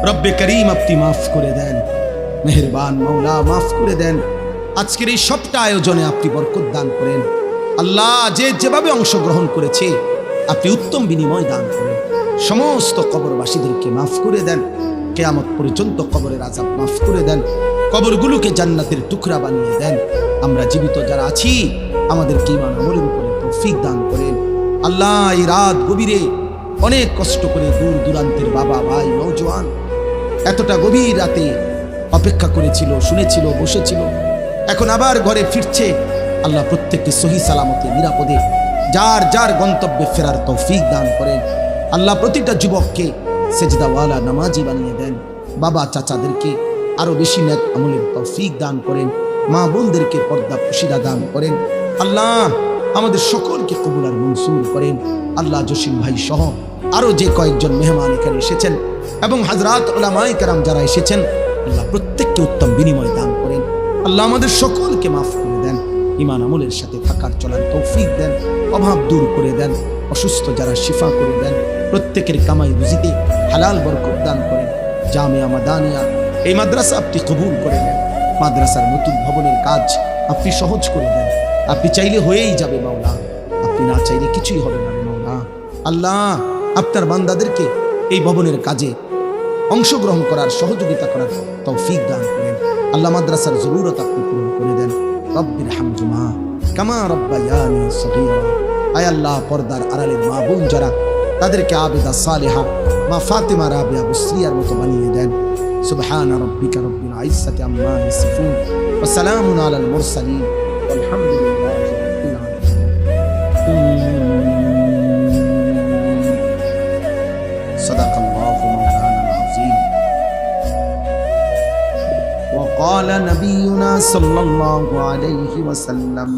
রব্বে করিম আপনি মাফ করে দেন, মেহেরবান মাওলা মাফ করে দেন। আজকের এই সবটা আয়োজনে আপনি বরকত দান করেন। আল্লাহ যে যেভাবে অংশগ্রহণ করেছে আপনি উত্তম বিনিময় দান করেন। সমস্ত কবরবাসীদেরকে মাফ করে দেন। কিয়ামত পর্যন্ত কবরের আযাব মাফ করে দেন। কবরগুলোকে জান্নাতের টুকরা বানিয়ে দেন। আমরা জীবিত যারা আছি আমাদেরকে ঈমান আমলের উপরে তৌফিক দান করেন। আল্লাহ এই রাত গভীরে অনেক কষ্ট করে দূর দূরান্তের বাবা, ভাই, নওজোয়ান এতটা গভীর রাতে অপেক্ষা করেছিল, শুনেছিল, বসেছিল, এখন আবার ঘরে ফিরছে। আল্লাহ প্রত্যেককে সহি সালামতে নিরাপদে যার যার গন্তব্যে ফেরার তৌফিক দান করেন। আল্লাহ প্রতিটা যুবককে সেজদাওয়ালা, নামাজি বানিয়ে দেন। বাবা, চাচাদেরকে আরো বেশি নেক আমলের তৌফিক দান করেন। মা বোনদেরকে পর্দা পশিদা দান করেন। আল্লাহ আমাদের সকলকে কবুল আর মনসুর করেন। আল্লাহ জসিম ভাই সহ আরো যে কয়েকজন মেহমান এখানে এসেছেন এবং হাজরাত উলামায়ে কেরাম যারা এসেছেন, আল্লাহ প্রত্যেককে উত্তম বিনিময় দান করেন। আল্লাহ আমাদের সকলকে মাফ করে দেন। ঈমান আমলের সাথে থাকার চলার তৌফিক দেন। অভাব দূর করে দেন। অসুস্থ যারা শিফা করে দেন। প্রত্যেকের কামাই রুজিতে হালাল বরকত দান করেন। জামিয়া মাদানিয়া এই মাদ্রাসা আপনি কবুল করে নেন। মাদ্রাসার নতুন ভবনের কাজ আপনি সহজ করে দেন। আপনি চাইলে হয়েই যাবে মাওলা, আপনি না চাইলে কিছুই হবে না মাওলা। আল্লাহ আপনার বান্দাদেরকে এই ভবনের কাজে অংশগ্রহণ করার, সহযোগিতা করার তৌফিক দান করেন। আল্লাহ মাদ্রাসার জরুরত আপনি পূরণ করে দেন। রব্বির হামহুমা কামা রাব্বায়ানি সগীরা। আয় আল্লাহ পর্দার আড়ালের মা বোন যারা, তাদেরকে আবেদা সালেহা মা ফাতেমা রাবিয়া বুসরিয়ার মতো বানিয়ে দেন। সুবহান রাব্বিকা রব্বিল ইজ্জাতি আম্মা ইয়াসিফুন ওয়া সালামুন আলাল মুরসালিন ওয়ালহামদুলিল্লাহি রাব্বিল আলামিন। সাদাকাল্লাহু মাওলানা আযীম। ওয়া ক্বালা নাবিয়ুনা সাল্লাল্লাহু আলাইহি ওয়াসাল্লাম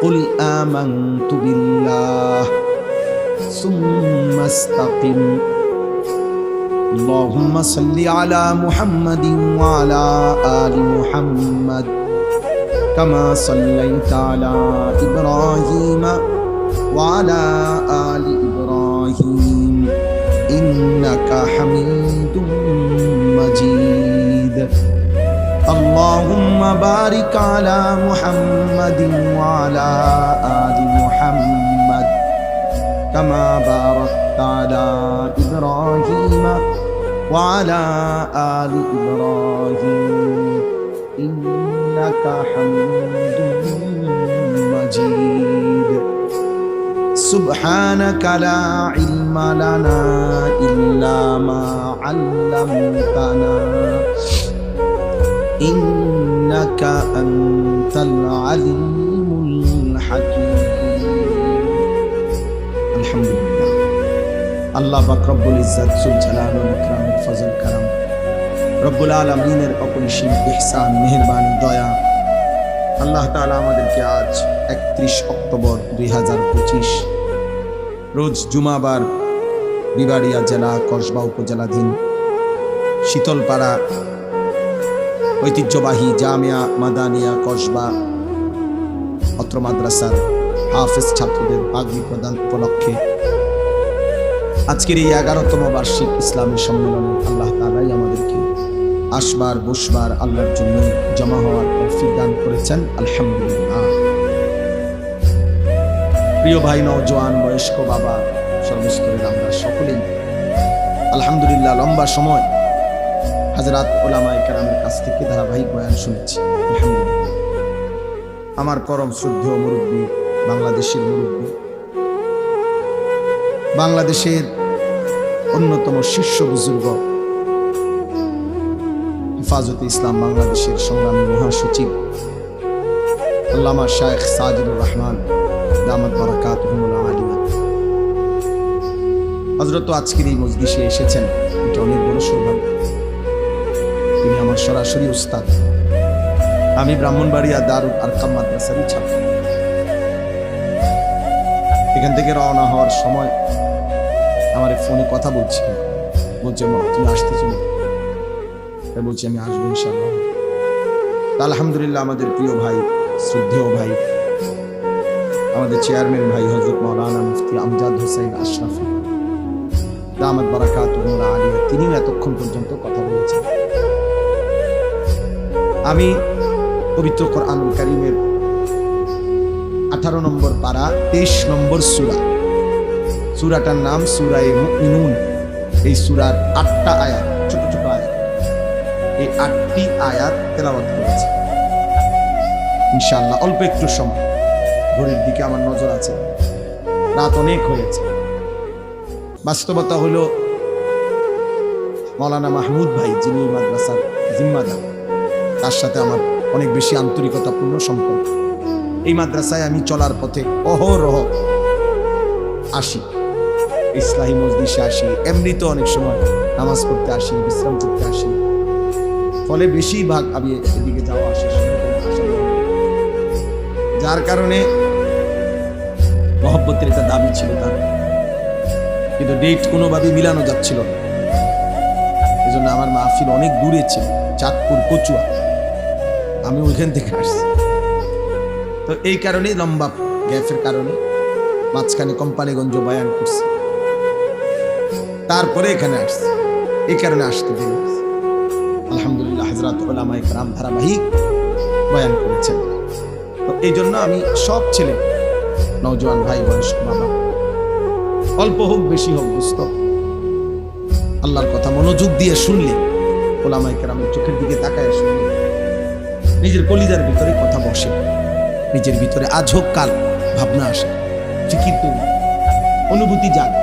কুল আমানতু বিল্লাহ সুম্মা ইসতাকিম। اللهم صل على محمد وعلى آل محمد كما صليت على إبراهيم وعلى آل إبراهيم إنك حميد مجيد. اللهم بارك على محمد وعلى آل محمد كما باركت على إبراهيم وعلى آل إبراهيم إنك حميد مجيد. سبحانك لا علم لنا إلا ما علمتنا إنك أنت العليم الحكيم. الحمد لله. আল্লাহ পাক রব্বুল ইজ্জত জুল জালাল ওয়াল ইকরাম ফজল কারাম রব্বুল আলামিনের অপরিসীম ইহসান মেহেরবানি দয়া আল্লাহ তাআলা আমাদেরকে আজ 31 অক্টোবর 2025 রোজ জুমাবার বিবাড়িয়া জেলা কসবা উপজেলাধীন শীতলপাড়া ঐতিহ্যবাহী জামিয়া মাদানিয়া কসবা অত্র মাদ্রাসার হাফেজ ছাত্রদের পাগড়ি প্রদান উপলক্ষে আজকের এই 11তম বার্ষিক ইসলামী সম্মেলনে আল্লাহ তাআলাই আমাদেরকে আসবার বসবার আল্লাহর জন্য জমা হওয়ার তৌফিক দান করেছেন, আলহামদুলিল্লাহ। প্রিয় ভাই, নওজোয়ান, বয়স্ক, বাবা, সর্বস্তরের আমরা সকলেই আলহামদুলিল্লাহ লম্বা সময় হযরত উলামায়ে কেরামের কাছ থেকে ধারাবাহিক বয়ান শুনেছি, আলহামদুলিল্লাহ। আমার পরম শ্রদ্ধেয় মুরব্বী, বাংলাদেশের মুরব্বী, বাংলাদেশের অন্যতম শীর্ষ বুজুর্গ, হেফাজতে ইসলাম বাংলাদেশের সংগ্রামী মহাসচিব আল্লামা শায়েখ সাজিদুর রহমান দামাত বারাকাতুহুল আলিয়া হযরত আজকের এই মজলিসে এসেছেন, এটা অনেক বড় সৌভাগ্য। তিনি আমার সরাসরি উস্তাদ। আমি ব্রাহ্মণবাড়িয়া দারুল আরকাম মাদ্রাসারই ছাত্র। এখান থেকে রওনা হওয়ার সময় আমার ফোনে কথা বলছি, বলছে মা তুমি আসতেছো না? বলছি আমি আসবো ইনশাআল্লাহ। আলহামদুলিল্লাহ আমাদের প্রিয় ভাই, শ্রদ্ধেয় ভাই, আমাদের চেয়ারম্যান ভাই হযরত মাওলানা মুফতি আমজাদ হোসেন আশরাফি দামাত বারাকাতুহুল আলিয়া, তিনিও এতক্ষণ পর্যন্ত কথা বলেছেন। আমি পবিত্র কোরআনুল কারীমের 18 নম্বর পারা 23 নম্বর সূরা, সূরাটার নাম সূরায়ে মুমিনুন। এই সূরার 8টা আয়াত, ছোট ছোট আয়াত, এই 8টি আয়াত তেলাওয়াত করেছি ইনশাআল্লাহ। অল্প একটু সময়, ঘড়ির দিকে আমার নজর আছে, রাত অনেক হয়েছে। বাস্তবতা হলো মাওলানা মাহমুদ ভাই, যিনি মাদ্রাসার জিম্মাদার, তার সাথে আমার অনেক বেশি আন্তরিকতাপূর্ণ সম্পর্ক। এই মাদ্রাসায় আমি চলার পথে অহরহ আসি, ইসলাহী মজলিসে আসি, এমনিতে অনেক সময় নামাজ পড়তে আসি, বিশ্রাম করতে আসি, ফলে বেশিরভাগ আমি এদিকে যাওয়া আসা, যার কারণে মহব্বতের একটা দাবি ছিল তার, কিন্তু ডেট কোনোভাবেই মিলানো যাচ্ছিল না। এই জন্য আমার মাহফিল অনেক দূরে ছিল, চাঁদপুর কচুয়া, আমি ওইখান থেকে আসছি। তো এই কারণে লম্বা গ্যাপের কারণে মাঝখানে কোম্পানিগঞ্জ বয়ান করছি, তারপরে এখানে আসছি, এই কারণে আসতে দেরি হয়েছে। আলহামদুলিল্লাহ হযরত উলামায়ে কেরাম ধারাবাহিক বয়ান করেছেন। তো এই জন্য আমি সব ছেলে, নওজোয়ান ভাই, বয়স্ক বাবা, অল্প হোক বেশি হোক, বুঝত আল্লাহর কথা মনোযোগ দিয়ে শুনলে, উলামায়ে কেরামের চোখের দিকে তাকায় শুনলে নিজের কলিজার ভিতরে কথা বসে, নিজের ভিতরে আজ হোক কাল ভাবনা আসে, ফিকির তৈরি, অনুভূতি জাগে।